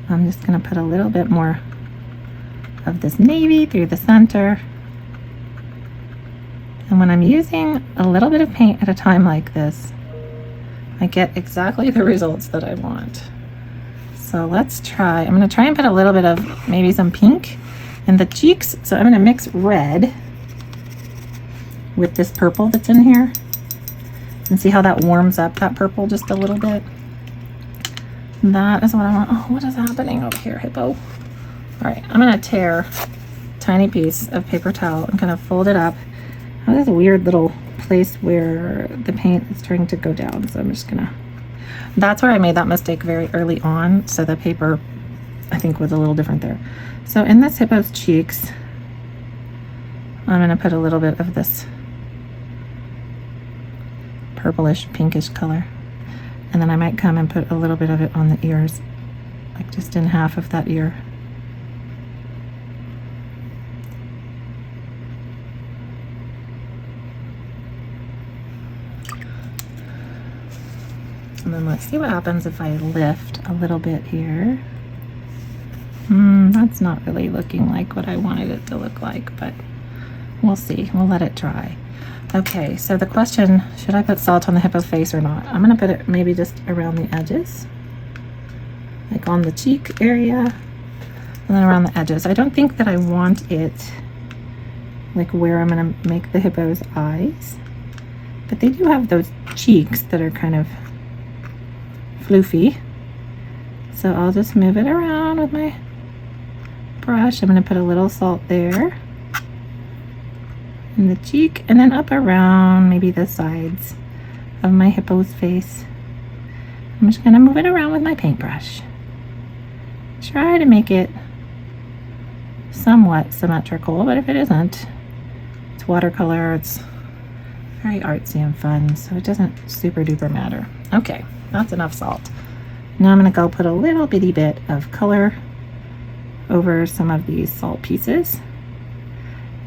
I'm just going to put a little bit more of this navy through the center. And when I'm using a little bit of paint at a time like this, I get exactly the results that I want. So let's try. I'm going to try and put a little bit of maybe some pink in the cheeks. So I'm going to mix red with this purple that's in here and see how that warms up that purple just a little bit. That is what I want. Oh, what is happening over here, Hippo? All right, I'm gonna tear a tiny piece of paper towel and kind of fold it up. Oh, there's a weird little place where the paint is starting to go down, so I'm just gonna, that's where I made that mistake very early on, so the paper I think was a little different there. So in this hippo's cheeks, I'm gonna put a little bit of this purplish pinkish color, and then I might come and put a little bit of it on the ears, like just in half of that ear. And then let's see what happens if I lift a little bit here. That's not really looking like what I wanted it to look like, but we'll see. We'll let it dry. Okay, so the question, should I put salt on the hippo's face or not? I'm gonna put it maybe just around the edges, like on the cheek area, and then around the edges. I don't think that I want it like where I'm gonna make the hippo's eyes, but they do have those cheeks that are kind of floofy. So I'll just move it around with my brush. I'm gonna put a little salt there in the cheek, and then up around maybe the sides of my hippo's face. I'm just gonna move it around with my paintbrush. Try to make it somewhat symmetrical, but if it isn't, it's watercolor, it's very artsy and fun, so it doesn't super duper matter. Okay, that's enough salt. Now I'm gonna go put a little bitty bit of color over some of these salt pieces.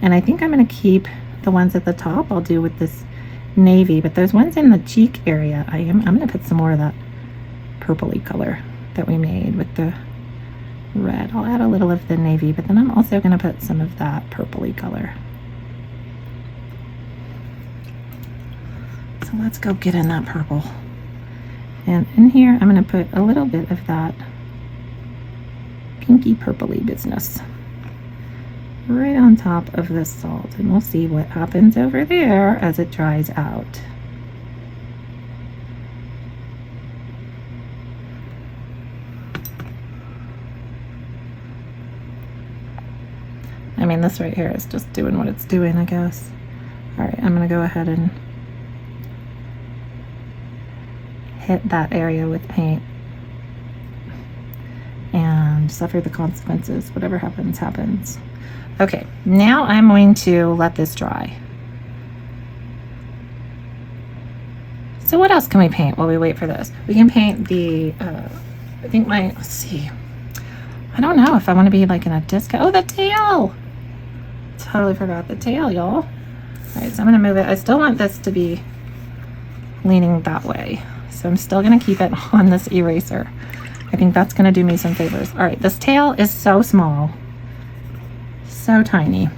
And I think I'm gonna keep the ones at the top, I'll do with this navy, but those ones in the cheek area, I'm gonna put some more of that purpley color that we made with the red. I'll add a little of the navy, but then I'm also gonna put some of that purpley color. So let's go get in that purple. And in here, I'm gonna put a little bit of that pinky purpley business right on top of the salt, and we'll see what happens over there as it dries out. I mean, this right here is just doing what it's doing, I guess. All right, I'm gonna go ahead and hit that area with paint and suffer the consequences. Whatever happens, happens. Okay, now I'm going to let this dry. So what else can we paint while we wait for this? We can paint the, I think let's see. I don't know if I want to be like in a disco. Oh, the tail! Totally forgot the tail, y'all. All right, so I'm gonna move it. I still want this to be leaning that way. So I'm still gonna keep it on this eraser. I think that's gonna do me some favors. All right, this tail is so small, so tiny.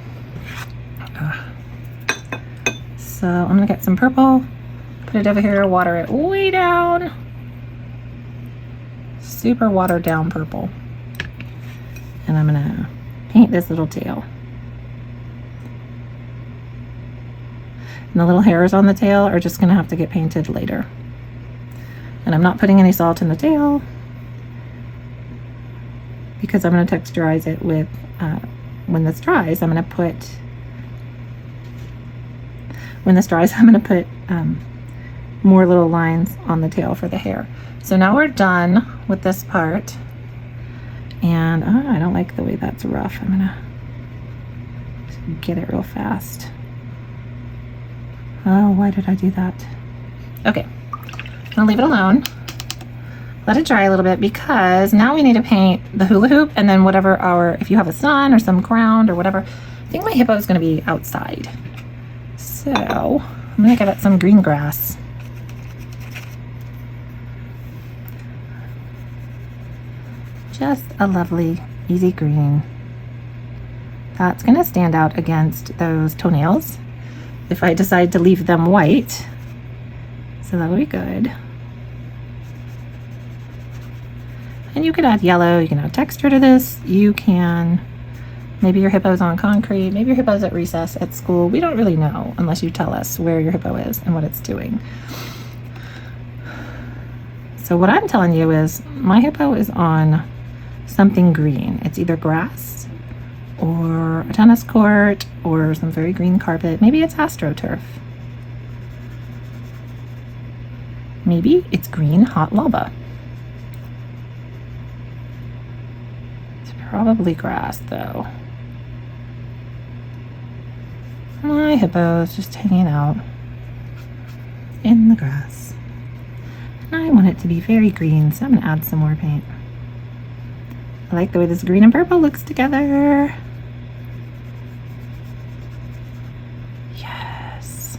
So I'm gonna get some purple, put it over here, water it way down. Super watered down purple. And I'm gonna paint this little tail. And the little hairs on the tail are just gonna have to get painted later. And I'm not putting any salt in the tail because I'm gonna texturize it with, when this dries, I'm gonna put more little lines on the tail for the hair. So now we're done with this part. And I don't like the way that's rough. I'm gonna get it real fast. Oh, why did I do that? Okay, I'm gonna leave it alone. Let it dry a little bit because now we need to paint the hula hoop and then whatever if you have a sun or some ground or whatever. I think my hippo is gonna be outside. So I'm gonna give it some green grass. Just a lovely, easy green. That's gonna stand out against those toenails if I decide to leave them white. So that'll be good. And you could add yellow, you can add texture to this. You can, maybe your hippo's on concrete, maybe your hippo's at recess at school. We don't really know unless you tell us where your hippo is and what it's doing. So what I'm telling you is my hippo is on something green. It's either grass or a tennis court or some very green carpet. Maybe it's AstroTurf. Maybe it's green hot lava. It's probably grass though. My hippo is just hanging out in the grass. And I want it to be very green, so I'm going to add some more paint. I like the way this green and purple looks together. Yes.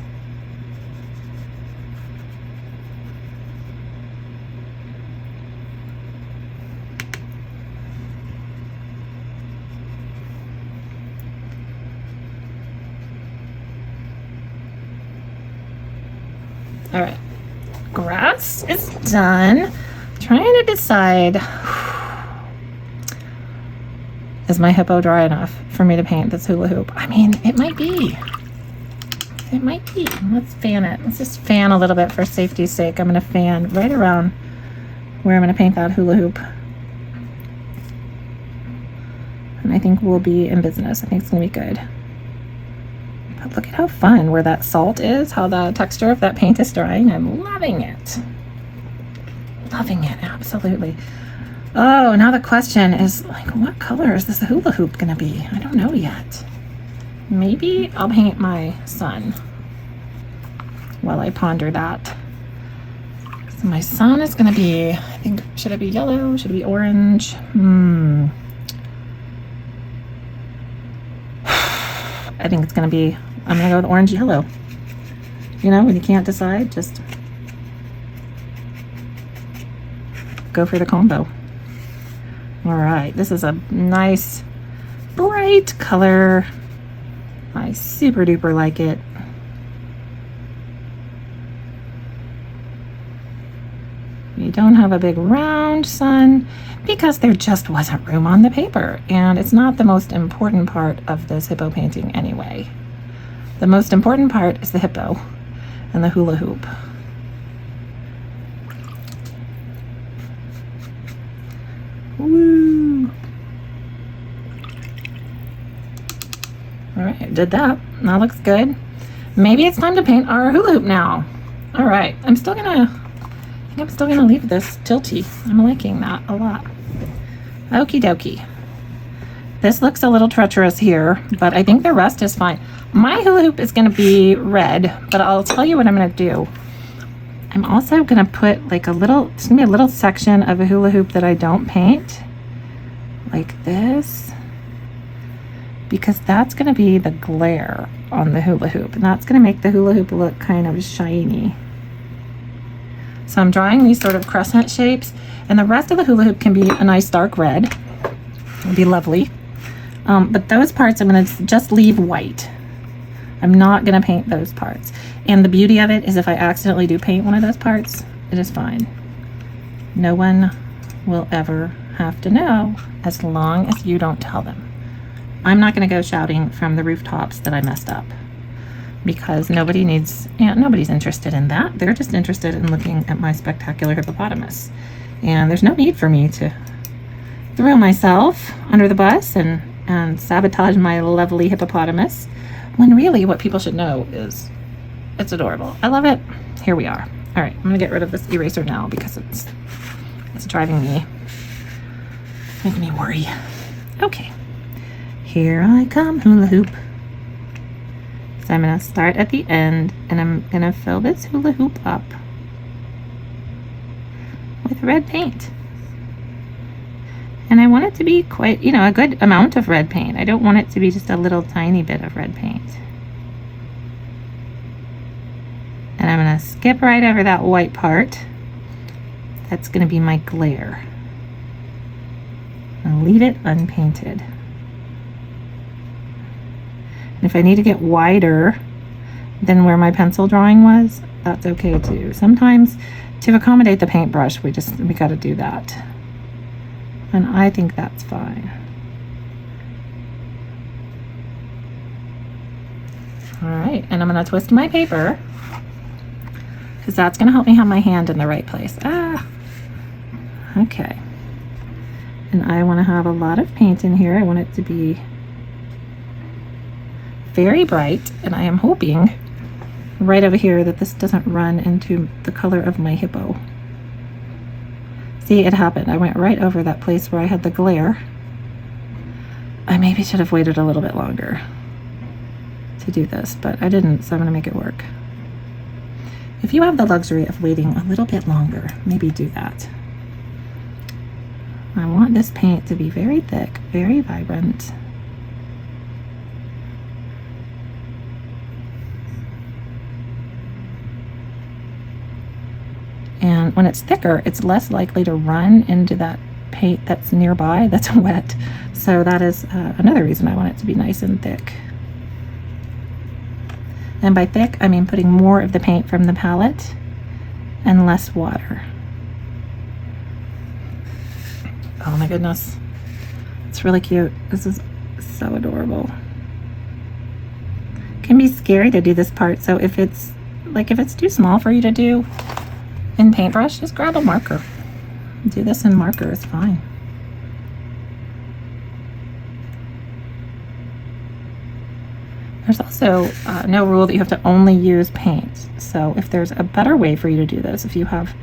All right, grass is done. Trying to decide, is my hippo dry enough for me to paint this hula hoop? I mean, it might be. It might be. Let's fan it. Let's just fan a little bit for safety's sake. I'm gonna fan right around where I'm gonna paint that hula hoop. And I think we'll be in business. I think it's gonna be good. But look at how fun where that salt is, how the texture of that paint is drying. I'm loving it. Loving it, absolutely. Oh, now the question is, like, what color is this hula hoop gonna be? I don't know yet. Maybe I'll paint my sun while I ponder that. So my sun is gonna be, I think, should it be yellow? Should it be orange? I think it's gonna be, I'm gonna go with orange yellow. You know, when you can't decide, just go for the combo. All right, this is a nice bright color. I super duper like it. We don't have a big round sun because there just wasn't room on the paper, and it's not the most important part of this hippo painting anyway. The most important part is the hippo and the hula hoop. Woo! All right, did that. That looks good. Maybe it's time to paint our hula hoop now. All right, I think I'm still gonna leave this tilty. I'm liking that a lot. Okie dokie. This looks a little treacherous here, but I think the rest is fine. My hula hoop is gonna be red, but I'll tell you what I'm gonna do. I'm also gonna put like there's gonna be a little section of a hula hoop that I don't paint, like this, because that's gonna be the glare on the hula hoop, and that's gonna make the hula hoop look kind of shiny. So I'm drawing these sort of crescent shapes, and the rest of the hula hoop can be a nice dark red. It'll be lovely. But those parts I'm gonna just leave white. I'm not gonna paint those parts. And the beauty of it is if I accidentally do paint one of those parts, it is fine. No one will ever have to know as long as you don't tell them. I'm not gonna go shouting from the rooftops that I messed up, because nobody's interested in that. They're just interested in looking at my spectacular hippopotamus. And there's no need for me to throw myself under the bus and sabotage my lovely hippopotamus, when really what people should know is it's adorable. I love it. Here we are. All right, I'm gonna get rid of this eraser now because it's driving me, making me worry. Okay, here I come, hula hoop. So I'm gonna start at the end, and I'm gonna fill this hula hoop up with red paint. And I want it to be quite, a good amount of red paint. I don't want it to be just a little tiny bit of red paint. And I'm gonna skip right over that white part. That's gonna be my glare. I'll leave it unpainted. And if I need to get wider than where my pencil drawing was, that's okay too. Sometimes to accommodate the paintbrush, we gotta do that. And I think that's fine. All right, and I'm gonna twist my paper because that's gonna help me have my hand in the right place. Okay. And I want to have a lot of paint in here. I want it to be very bright, and I am hoping right over here that this doesn't run into the color of my hippo. See, it happened. I went right over that place where I had the glare. I maybe should have waited a little bit longer to do this, but I didn't, so I'm going to make it work. If you have the luxury of waiting a little bit longer, maybe do that. I want this paint to be very thick, very vibrant. And when it's thicker, it's less likely to run into that paint that's nearby that's wet. So that is another reason I want it to be nice and thick. And by thick, I mean putting more of the paint from the palette and less water. Oh my goodness. It's really cute. This is so adorable. It can be scary to do this part, so if it's too small for you to do in paintbrush, just grab a marker. Do this in marker, it's fine. There's also no rule that you have to only use paint. So if there's a better way for you to do this, if you have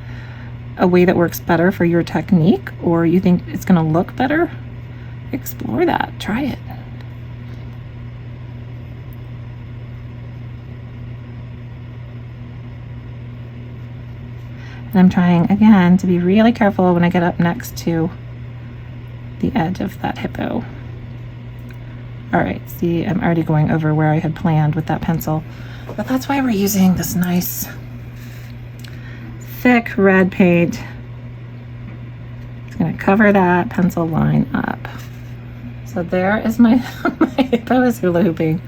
a way that works better for your technique, or you think it's going to look better, explore that. Try it. And I'm trying again to be really careful when I get up next to the edge of that hippo. All right, see, I'm already going over where I had planned with that pencil, but that's why we're using this nice thick red paint. It's gonna cover that pencil line up. So there is my, my hippo is hula hooping.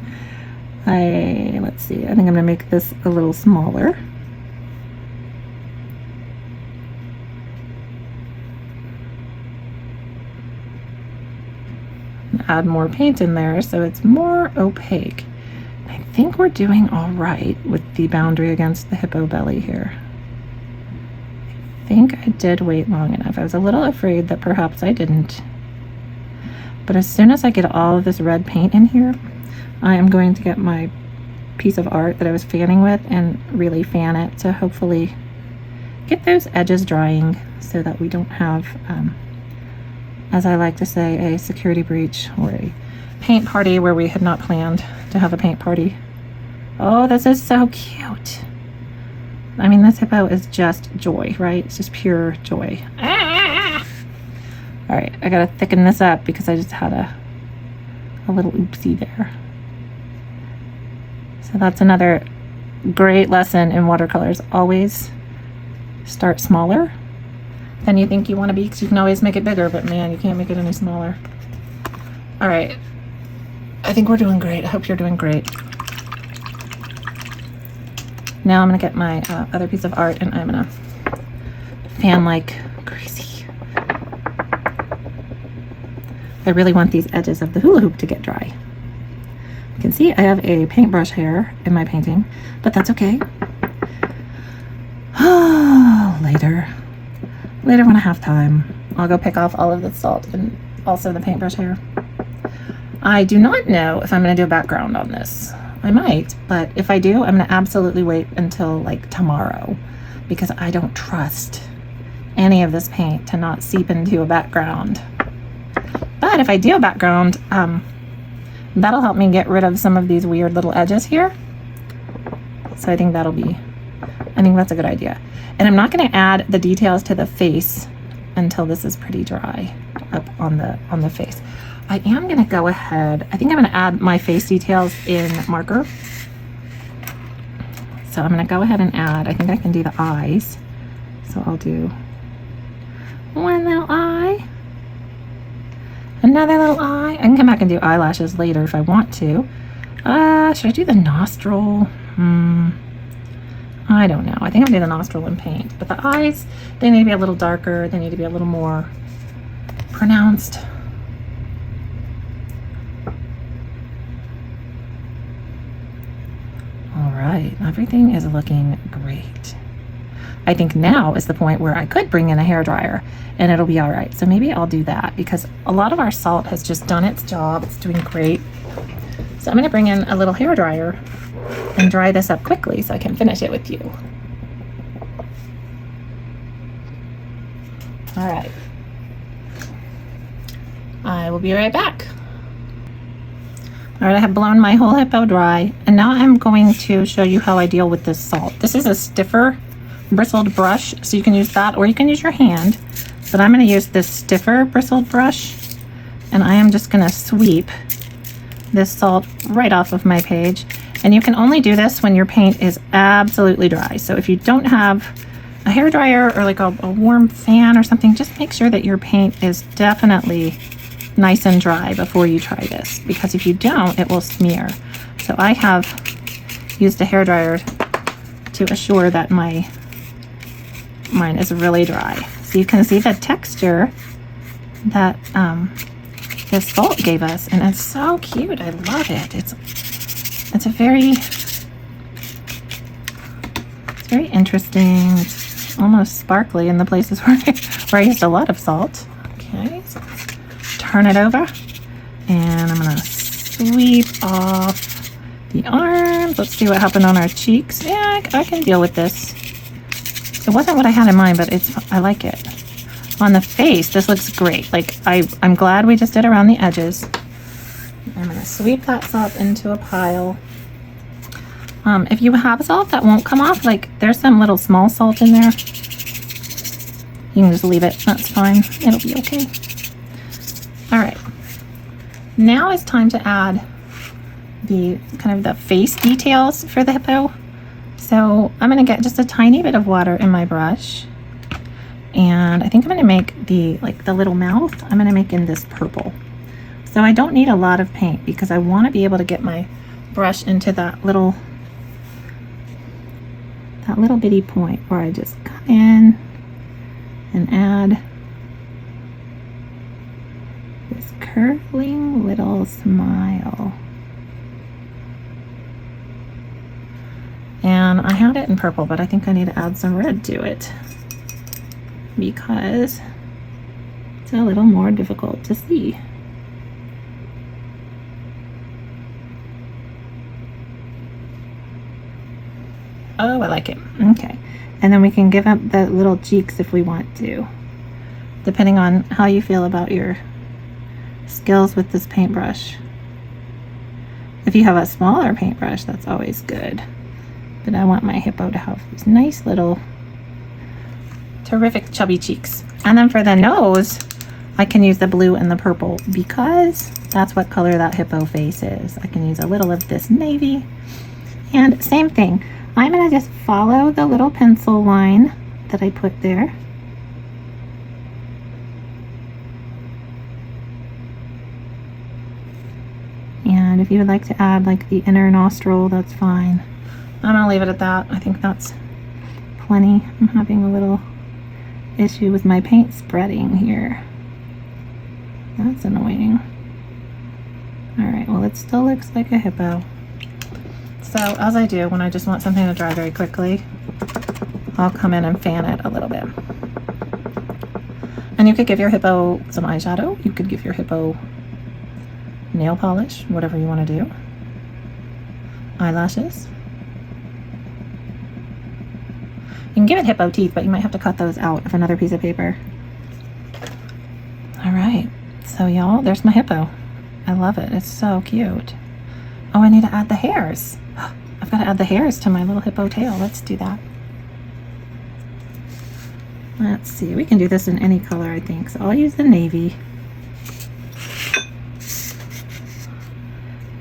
Let's see, I think I'm gonna make this a little smaller. Add more paint in there so it's more opaque. I think we're doing all right with the boundary against the hippo belly here. I think I did wait long enough. I was a little afraid that perhaps I didn't. But as soon as I get all of this red paint in here, I am going to get my piece of art that I was fanning with and really fan it to hopefully get those edges drying so that we don't have as I like to say, a security breach or a paint party where we had not planned to have a paint party. Oh, this is so cute. I mean, this hippo is just joy, right? It's just pure joy. Ah! All right, I gotta thicken this up because I just had a little oopsie there. So that's another great lesson in watercolors. Always start smaller than you think you want to be, because you can always make it bigger, but man, you can't make it any smaller. All right, I think we're doing great. I hope you're doing great. Now I'm gonna get my other piece of art and I'm gonna fan like crazy. I really want these edges of the hula hoop to get dry. You can see I have a paintbrush hair in my painting, but that's okay. Later when I have time, I'll go pick off all of the salt and also the paintbrush hair. I do not know if I'm going to do a background on this. I might, but if I do, I'm going to absolutely wait until like tomorrow because I don't trust any of this paint to not seep into a background. But if I do a background, that'll help me get rid of some of these weird little edges here. So I think that's a good idea. And I'm not going to add the details to the face until this is pretty dry up on the face. I am going to go ahead, I think I'm going to add my face details in marker. So I'm going to go ahead and add, I think I can do the eyes. So I'll do one little eye, another little eye. I can come back and do eyelashes later if I want to. Should I do the nostril? I don't know. I think I'm going to do the nostril in paint. But the eyes, they need to be a little darker. They need to be a little more pronounced. All right. Everything is looking great. I think now is the point where I could bring in a hairdryer and it'll be all right. So maybe I'll do that because a lot of our salt has just done its job. It's doing great. So I'm gonna bring in a little hairdryer and dry this up quickly so I can finish it with you. All right. I will be right back. All right, I have blown my whole hippo dry, and now I'm going to show you how I deal with this salt. This is a stiffer bristled brush, so you can use that or you can use your hand, but I'm going to use this stiffer bristled brush, and I am just going to sweep this salt right off of my page. And you can only do this when your paint is absolutely dry. So if you don't have a hairdryer or like a warm fan or something, just make sure that your paint is definitely nice and dry before you try this, because if you don't, it will smear. So I have used a hairdryer to assure that mine is really dry. So you can see the texture that this salt gave us, and it's so cute. I love it. It's very interesting. It's almost sparkly in the places where I used a lot of salt. Okay, so turn it over, and I'm gonna sweep off the arms. Let's see what happened on our cheeks. Yeah, I can deal with this. It wasn't what I had in mind, but I like it. On the face, this looks great. Like I'm glad we just did around the edges. I'm gonna sweep that salt into a pile. If you have salt that won't come off, like there's some little small salt in there, you can just leave it. That's fine. It'll be okay. All right, now it's time to add the kind of the face details for the hippo. So I'm going to get just a tiny bit of water in my brush, and I think I'm going to make the little mouth, I'm going to make in this purple. So I don't need a lot of paint because I want to be able to get my brush into that little bitty point where I just come in and add this curling little smile. And I had it in purple, but I think I need to add some red to it because it's a little more difficult to see. Oh, I like it. Okay. And then we can give up the little cheeks if we want to, depending on how you feel about your skills with this paintbrush. If you have a smaller paintbrush, that's always good. But I want my hippo to have these nice little terrific chubby cheeks. And then for the nose, I can use the blue and the purple because that's what color that hippo face is. I can use a little of this navy. And same thing. I'm going to just follow the little pencil line that I put there. And if you would like to add like the inner nostril, that's fine. I'm going to leave it at that. I think that's plenty. I'm having a little issue with my paint spreading here. That's annoying. All right, well, it still looks like a hippo. So as I do when I just want something to dry very quickly, I'll come in and fan it a little bit. And you could give your hippo some eyeshadow. You could give your hippo nail polish, whatever you want to do. Eyelashes. You can give it hippo teeth, but you might have to cut those out of another piece of paper. All right, so y'all, there's my hippo. I love it. It's so cute. Oh, I need to add the hairs. I've got to add the hairs to my little hippo tail. Let's do that. Let's see. We can do this in any color, I think. So I'll use the navy.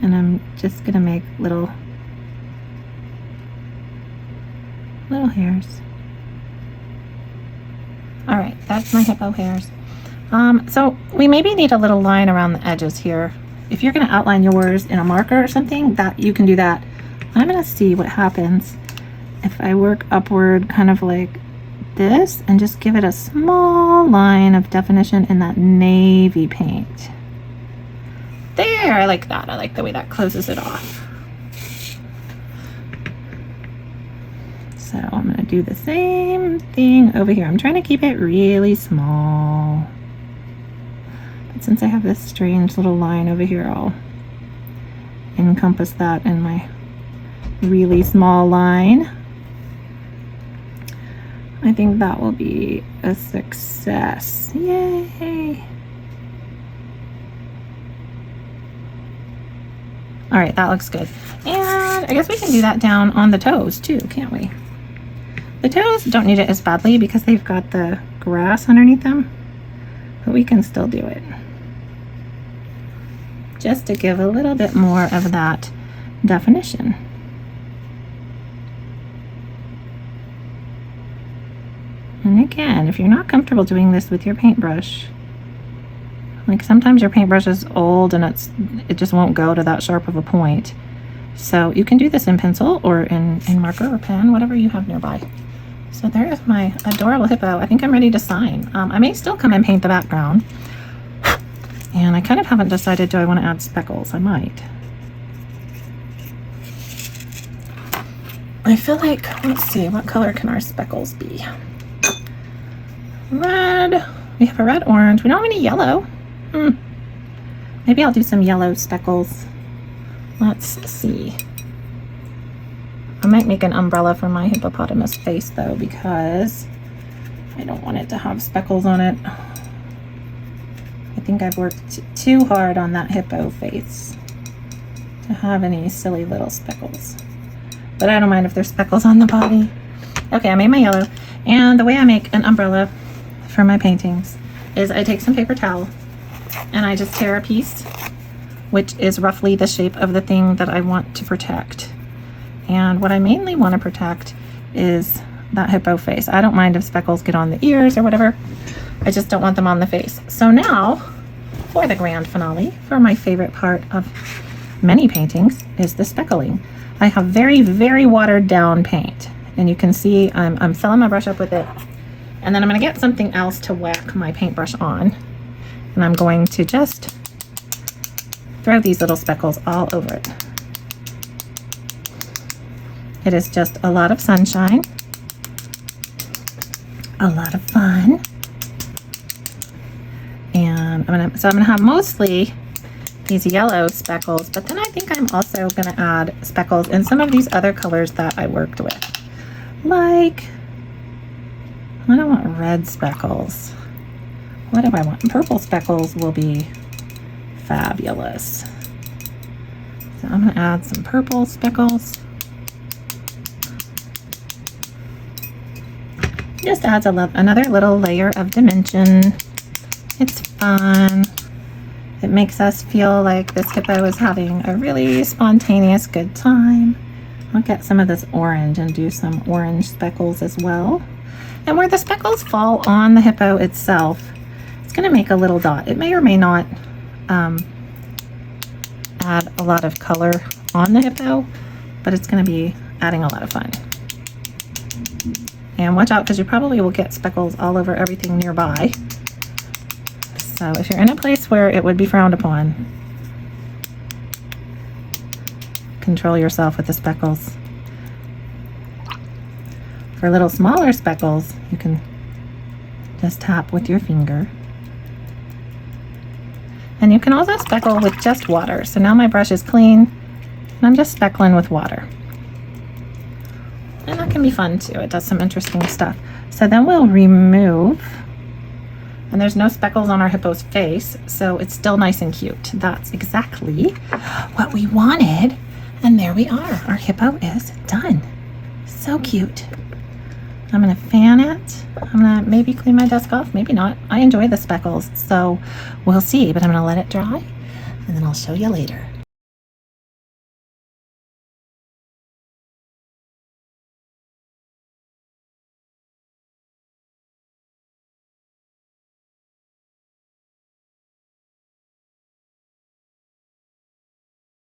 And I'm just going to make little hairs. All right, that's my hippo hairs. So we maybe need a little line around the edges here. If you're going to outline yours in a marker or something, that you can do that. I'm going to see what happens if I work upward kind of like this and just give it a small line of definition in that navy paint. There, I like that. I like the way that closes it off. So I'm going to do the same thing over here. I'm trying to keep it really small. But since I have this strange little line over here, I'll encompass that in my really small line. I think that will be a success. Yay! All right, that looks good. And I guess we can do that down on the toes too, can't we? The toes don't need it as badly because they've got the grass underneath them, but we can still do it. Just to give a little bit more of that definition. And again, if you're not comfortable doing this with your paintbrush, like sometimes your paintbrush is old and it just won't go to that sharp of a point. So you can do this in pencil or in marker or pen, whatever you have nearby. So there's my adorable hippo. I think I'm ready to sign. I may still come and paint the background. And I kind of haven't decided, do I want to add speckles? I might. I feel like, let's see, what color can our speckles be? Red. We have a red, orange. We don't have any yellow. Maybe I'll do some yellow speckles. Let's see. I might make an umbrella for my hippopotamus face though, because I don't want it to have speckles on it. I think I've worked too hard on that hippo face to have any silly little speckles. But I don't mind if there's speckles on the body. Okay, I made my yellow. And the way I make an umbrella for my paintings is I take some paper towel and I just tear a piece, which is roughly the shape of the thing that I want to protect. And what I mainly want to protect is that hippo face. I don't mind if speckles get on the ears or whatever. I just don't want them on the face. So now, for the grand finale, for my favorite part of many paintings, is the speckling. I have very, very watered down paint. And you can see I'm filling my brush up with it. And then I'm going to get something else to whack my paintbrush on. And I'm going to just throw these little speckles all over it. It is just a lot of sunshine, a lot of fun. And I'm gonna have mostly these yellow speckles, but then I think I'm also gonna add speckles in some of these other colors that I worked with. Like, I don't want red speckles. What do I want? Purple speckles will be fabulous. So I'm gonna add some purple speckles. Just adds another little layer of dimension. It's fun. It makes us feel like this hippo is having a really spontaneous good time. I'll get some of this orange and do some orange speckles as well. And where the speckles fall on the hippo itself, it's going to make a little dot. It may or may not add a lot of color on the hippo, but it's going to be adding a lot of fun. And watch out, because you probably will get speckles all over everything nearby. So if you're in a place where it would be frowned upon, control yourself with the speckles. For little smaller speckles, you can just tap with your finger. And you can also speckle with just water. So now my brush is clean, and I'm just speckling with water. And that can be fun too. It does some interesting stuff. So then we'll remove, and there's no speckles on our hippo's face, so it's still nice and cute. That's exactly what we wanted. And there we are. Our hippo is done. So cute. I'm gonna fan it. I'm gonna maybe clean my desk off, maybe not. I enjoy the speckles, so we'll see, but I'm gonna let it dry and then I'll show you later.